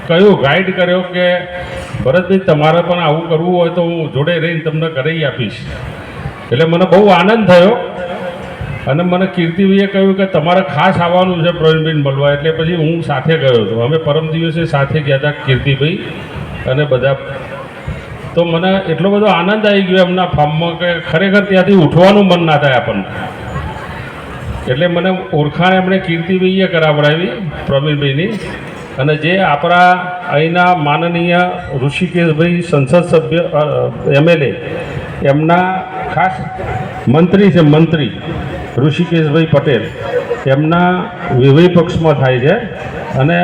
કહ્યું, ગાઈડ કર્યો કે ભરતભાઈ તમારે પણ આવું કરવું હોય તો હું જોડે રહીને તમને કરાવી આપીશ. એટલે મને બહુ આનંદ થયો અને મને કીર્તિભાઈએ કહ્યું કે તમારે ખાસ આવવાનું છે પ્રવીણભાઈને મળવા. એટલે પછી હું સાથે ગયો હતો. અમે પરમ દિવસે સાથે ગયા હતા કીર્તિભાઈ અને બધા. તો મને એટલો બધો આનંદ આવી ગયો એમના ફાર્મમાં કે ખરેખર ત્યાંથી ઉઠવાનું મન ના થાય આપણને. એટલે મને ઓળખાણ એમણે કીર્તિભાઈએ કરાવડાવી પ્રવીણભાઈની. અને જે આપણા અહીંના માનનીય ઋષિકેશભાઈ સંસદ સભ્ય MLA, એમના ખાસ મંત્રી છે, મંત્રી ઋષિકેશભાઈ પટેલ, એમના વિવય પક્ષમાં થાય છે અને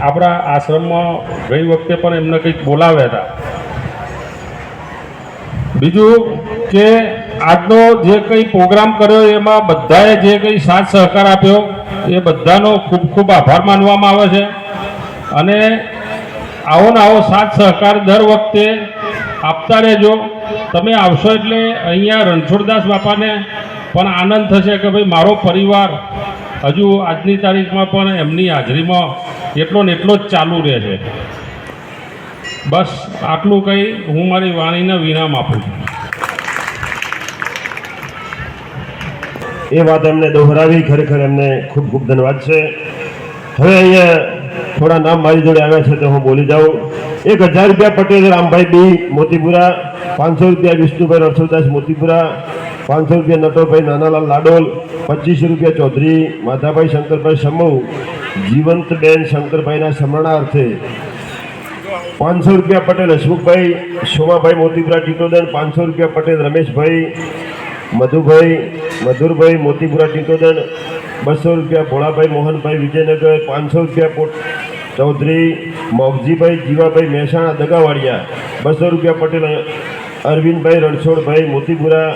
આપણા આશ્રમમાં ગઈ વખતે પણ એમને કંઈક બોલાવ્યા હતા. બીજું કે આજનો જે કંઈ પ્રોગ્રામ કર્યો એમાં બધાએ જે કંઈ સાથ સહકાર આપ્યો એ બધાનો ખૂબ ખૂબ આભાર માનવામાં આવે છે. અને આવો ને આવો સાથ સહકાર દર વખતે આપતા રહેજો. તમે આવશો એટલે અહીંયા રણછોડદાસ બાપાને પણ આનંદ થશે કે ભાઈ મારો પરિવાર હજુ આજની તારીખમાં પણ એમની હાજરીમાં એટલો ને એટલો જ ચાલુ રહે છે. બસ આટલું કહી હું મારી વાણીને વિરામ આપું છું. એ વાત એમને દોહરાવી, ખરેખર એમને ખૂબ ખૂબ ધન્યવાદ છે. હવે અહીંયા થોડા નામ મારી જોડે આવ્યા છે તો હું બોલી જાઉં. 1000 રૂપિયા પટેલ રામભાઈ બી મોતીપુરા, 500 રૂપિયા વિષ્ણુભાઈ રણછોડદાસ મોતીપુરા, 500 રૂપિયા નટોભાઈ નાનાલાલ લાડોલ, 2500 રૂપિયા ચૌધરી માધાભાઈ શંકરભાઈ સમૂહ જીવંતબેન શંકરભાઈના સ્મરણાર્થે, 500 રૂપિયા પટેલ હસમુખભાઈ શોભાભાઈ મોતીપુરા ટીટોદન, 500 રૂપિયા પટેલ રમેશભાઈ મધુરભાઈ મોતીપુરા ટીટોદન, 200 રૂપિયા ભોળાભાઈ મોહનભાઈ વિજયનગર, 500 રૂપિયા ચૌધરી મોગજીભાઈ જીવાભાઈ મહેસાણા દગાવાડિયા, 200 રૂપિયા પટેલ અરવિંદભાઈ રણછોડભાઈ મોતીપુરા,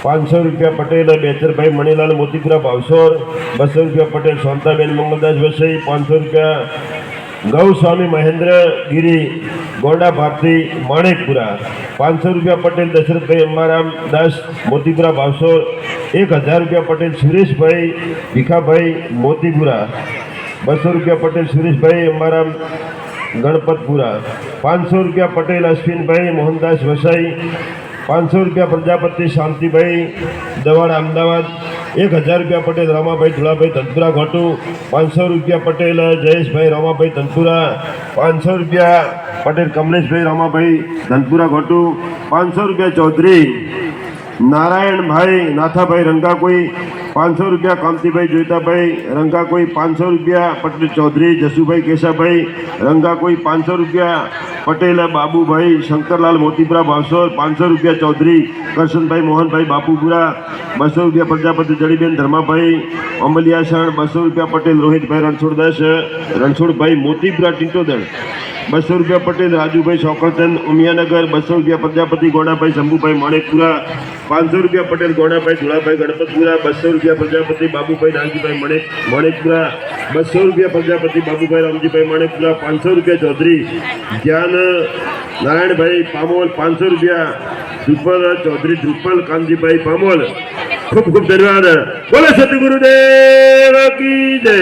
500 રૂપિયા પટેલ બેચરભાઈ મણીલાલ મોતીપુરા ભાવસોર, 200 રૂપિયા પટેલ શાંતાબેન મંગલદાસ વસઈ, 500 રૂપિયા ગૌસ્વામી મહેન્દ્રગીરી ગોંડા ભારતી માણેકપુરા, 500 રૂપિયા પટેલ દશરથભાઈ અંબારામ દાસ મોતીપુરા ભાવસોર, 1000 રૂપિયા પટેલ સુરેશભાઈ ભીખાભાઈ મોતીપુરા, 200 રૂપિયા પટેલ સુરેશભાઈ અંબારામ ગણપતપુરા, 500 રૂપિયા પટેલ અશ્વિનભાઈ મોહનદાસ વસાઈ ₹500 પ્રજાપતિ શાંતિભાઈ દવાડા અમદાવાદ, ₹1000 પટેલ રામાભાઈ ધુળાભાઈ ધનપુરા ઘોટું, ₹500 પટેલ જયેશભાઈ રામાભાઈ ધનપુરા, ₹500 પટેલ કમલેશભાઈ રામાભાઈ ધનપુરા ઘોટું, ₹500 ચૌધરી નારાયણભાઈ નાથાભાઈ રંગાકોઈ, ₹500 કાંતિભાઈ જોઈતાભાઈ રંગાકોઈ, ₹500 પટેલ ચૌધરી જસુભાઈ કેશાભાઈ રંગાકોઈ, ₹500 પટેલ બાબુભાઈ શંકરલાલ મોતીપુરા ભાવસોર, ₹500 ચૌધરી કરશનભાઈ મોહનભાઈ બાપુપુરા, ₹200 પ્રજાપતિ જડીબેન ધર્માભાઈ અમલિયાસણ, ₹200 પટેલ રોહિતભાઈ રણછોડભાઈ મોતીપુરા ટીંટોદળ, ₹200 પટેલ રાજુભાઈ સોકરચંદ ઉમિયાનગર, ₹200 પ્રજાપતિ ગોણાભાઈ શંભુભાઈ માણેકપુરા, ₹500 પટેલ ગોણાભાઈ ધુળાભાઈ ગણપતપુરા, ₹200 પ્રજાપતિ બાબુભાઈ નાનજીભાઈ માણેકપુરા, ₹200 પ્રજાપતિ બાબુભાઈ રામજીભાઈ માણેકપુરા, ₹500 ચૌધરી જ્ઞાન નારાયણભાઈ પામોલ, ₹500 ધ્રુપલ ચૌધરી ધ્રુપલ કાનજીભાઈ પામોલ. ખૂબ ખૂબ ધન્યવાદ. બોલે સદગુરુદેવ કી જય.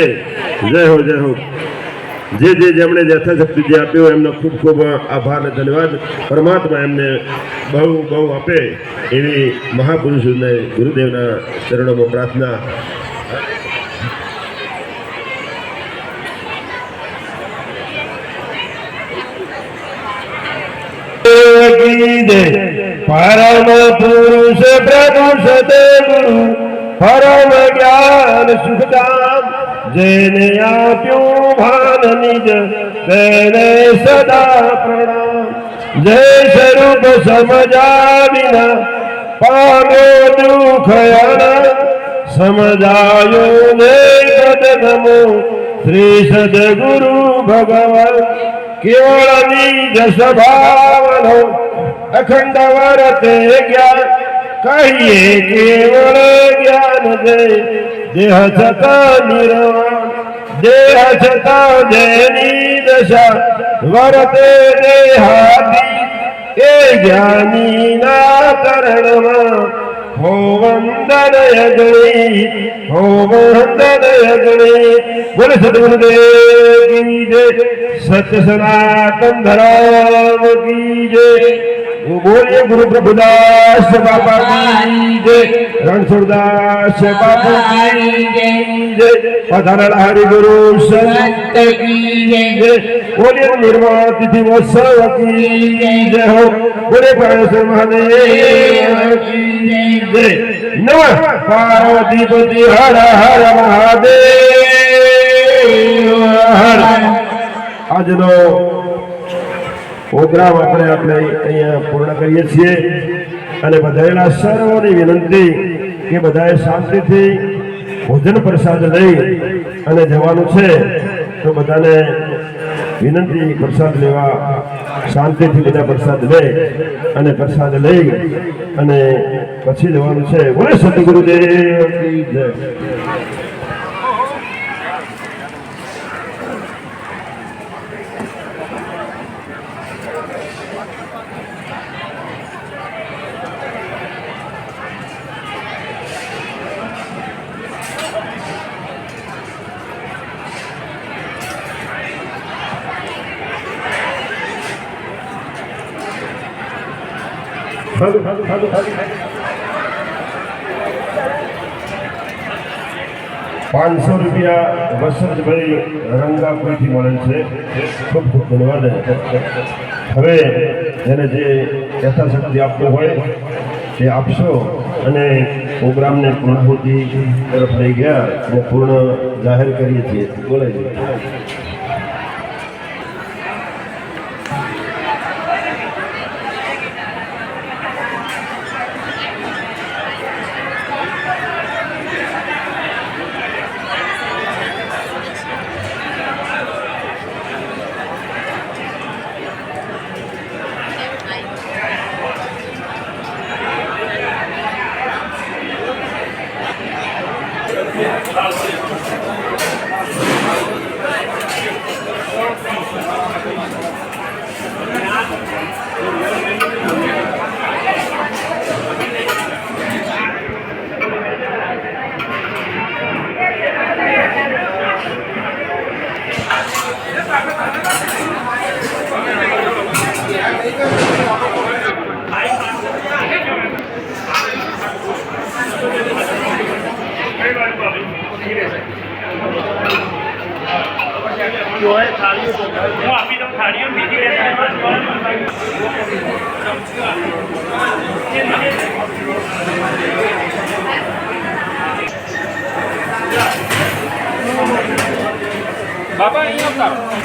જય હો જય હો. જેમણે યથાશક્તિ જે આપ્યો એમનો ખૂબ ખૂબ આભાર અને ધન્યવાદ. પરમાત્મા એમને બહુ બહુ આપે એવી મહાપુરુષોને ગુરુદેવના ચરણોમાં પ્રાર્થના. પરમ પુરુષ પ્રભુ સદગુરુ પરમ જ્ઞાન સુખધામ, જેને આપ્યું ભાન નિજ તેને સદા પ્રણામ. જય સ્વરૂપ સમજા વિના પામ્યો દુઃખ સમજાયું ને પદ નમો શ્રી સદગુરુ ભગવાન. કેવળ નિજ સ્વભાવનો અખંડ વર્તે જ્ઞાન, કહીએ કેવળ જ્ઞાન દેહ છતાં નિર્વાણ. દેહ છતાં જેની દશા વર્તે દેહાતી, એ જ્ઞાનીના ચરણમાં હો વંદન અગ્નિ, હો વંદન અગ્નિ. બોલે સદગુરુદેવ કી જય. સત્ય સનાતન ધર્મ કી જય. બોલીએ ગુરુ પ્રભુદાસ બાપા કી જય. રણછોડદાસ બાપુ કી જય. પધારેલા હરિગુરુ સંત કી જય. બોલીએ નિર્મળ તિથિ મહોત્સવ કી જય હો. બોલે પરેશ્વર મહાદેવ કી જય. નમઃ પાર્વતીપતિ હર હર મહાદેવ હર. આજનો પ્રોગ્રામ આપણે અહીંયા પૂર્ણ કરીએ છીએ અને બધાયેલા સર્વોની વિનંતી કે બધાએ શાંતિથી ભોજન પ્રસાદ લઈ અને જવાનું છે. તો બધાને વિનંતી પ્રસાદ લેવા, શાંતિથી બધા પ્રસાદ લે અને પ્રસાદ લઈ અને પછી જવાનું છે. બોલે સદગુરુદેવ કી જય. ₹500 વસંતભાઈ રંગાપુરથી મળે છે. ખૂબ ખૂબ ધન્યવાદ. હવે એને જે યથાશક્તિ આપવું હોય તે આપશો અને પ્રોગ્રામને પૂર્ણાહુતિ તરફ લઈ ગયા અને પૂર્ણ જાહેર કરીએ છીએ. બોલે બાબા અહીંયા આવતા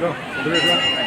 Bro,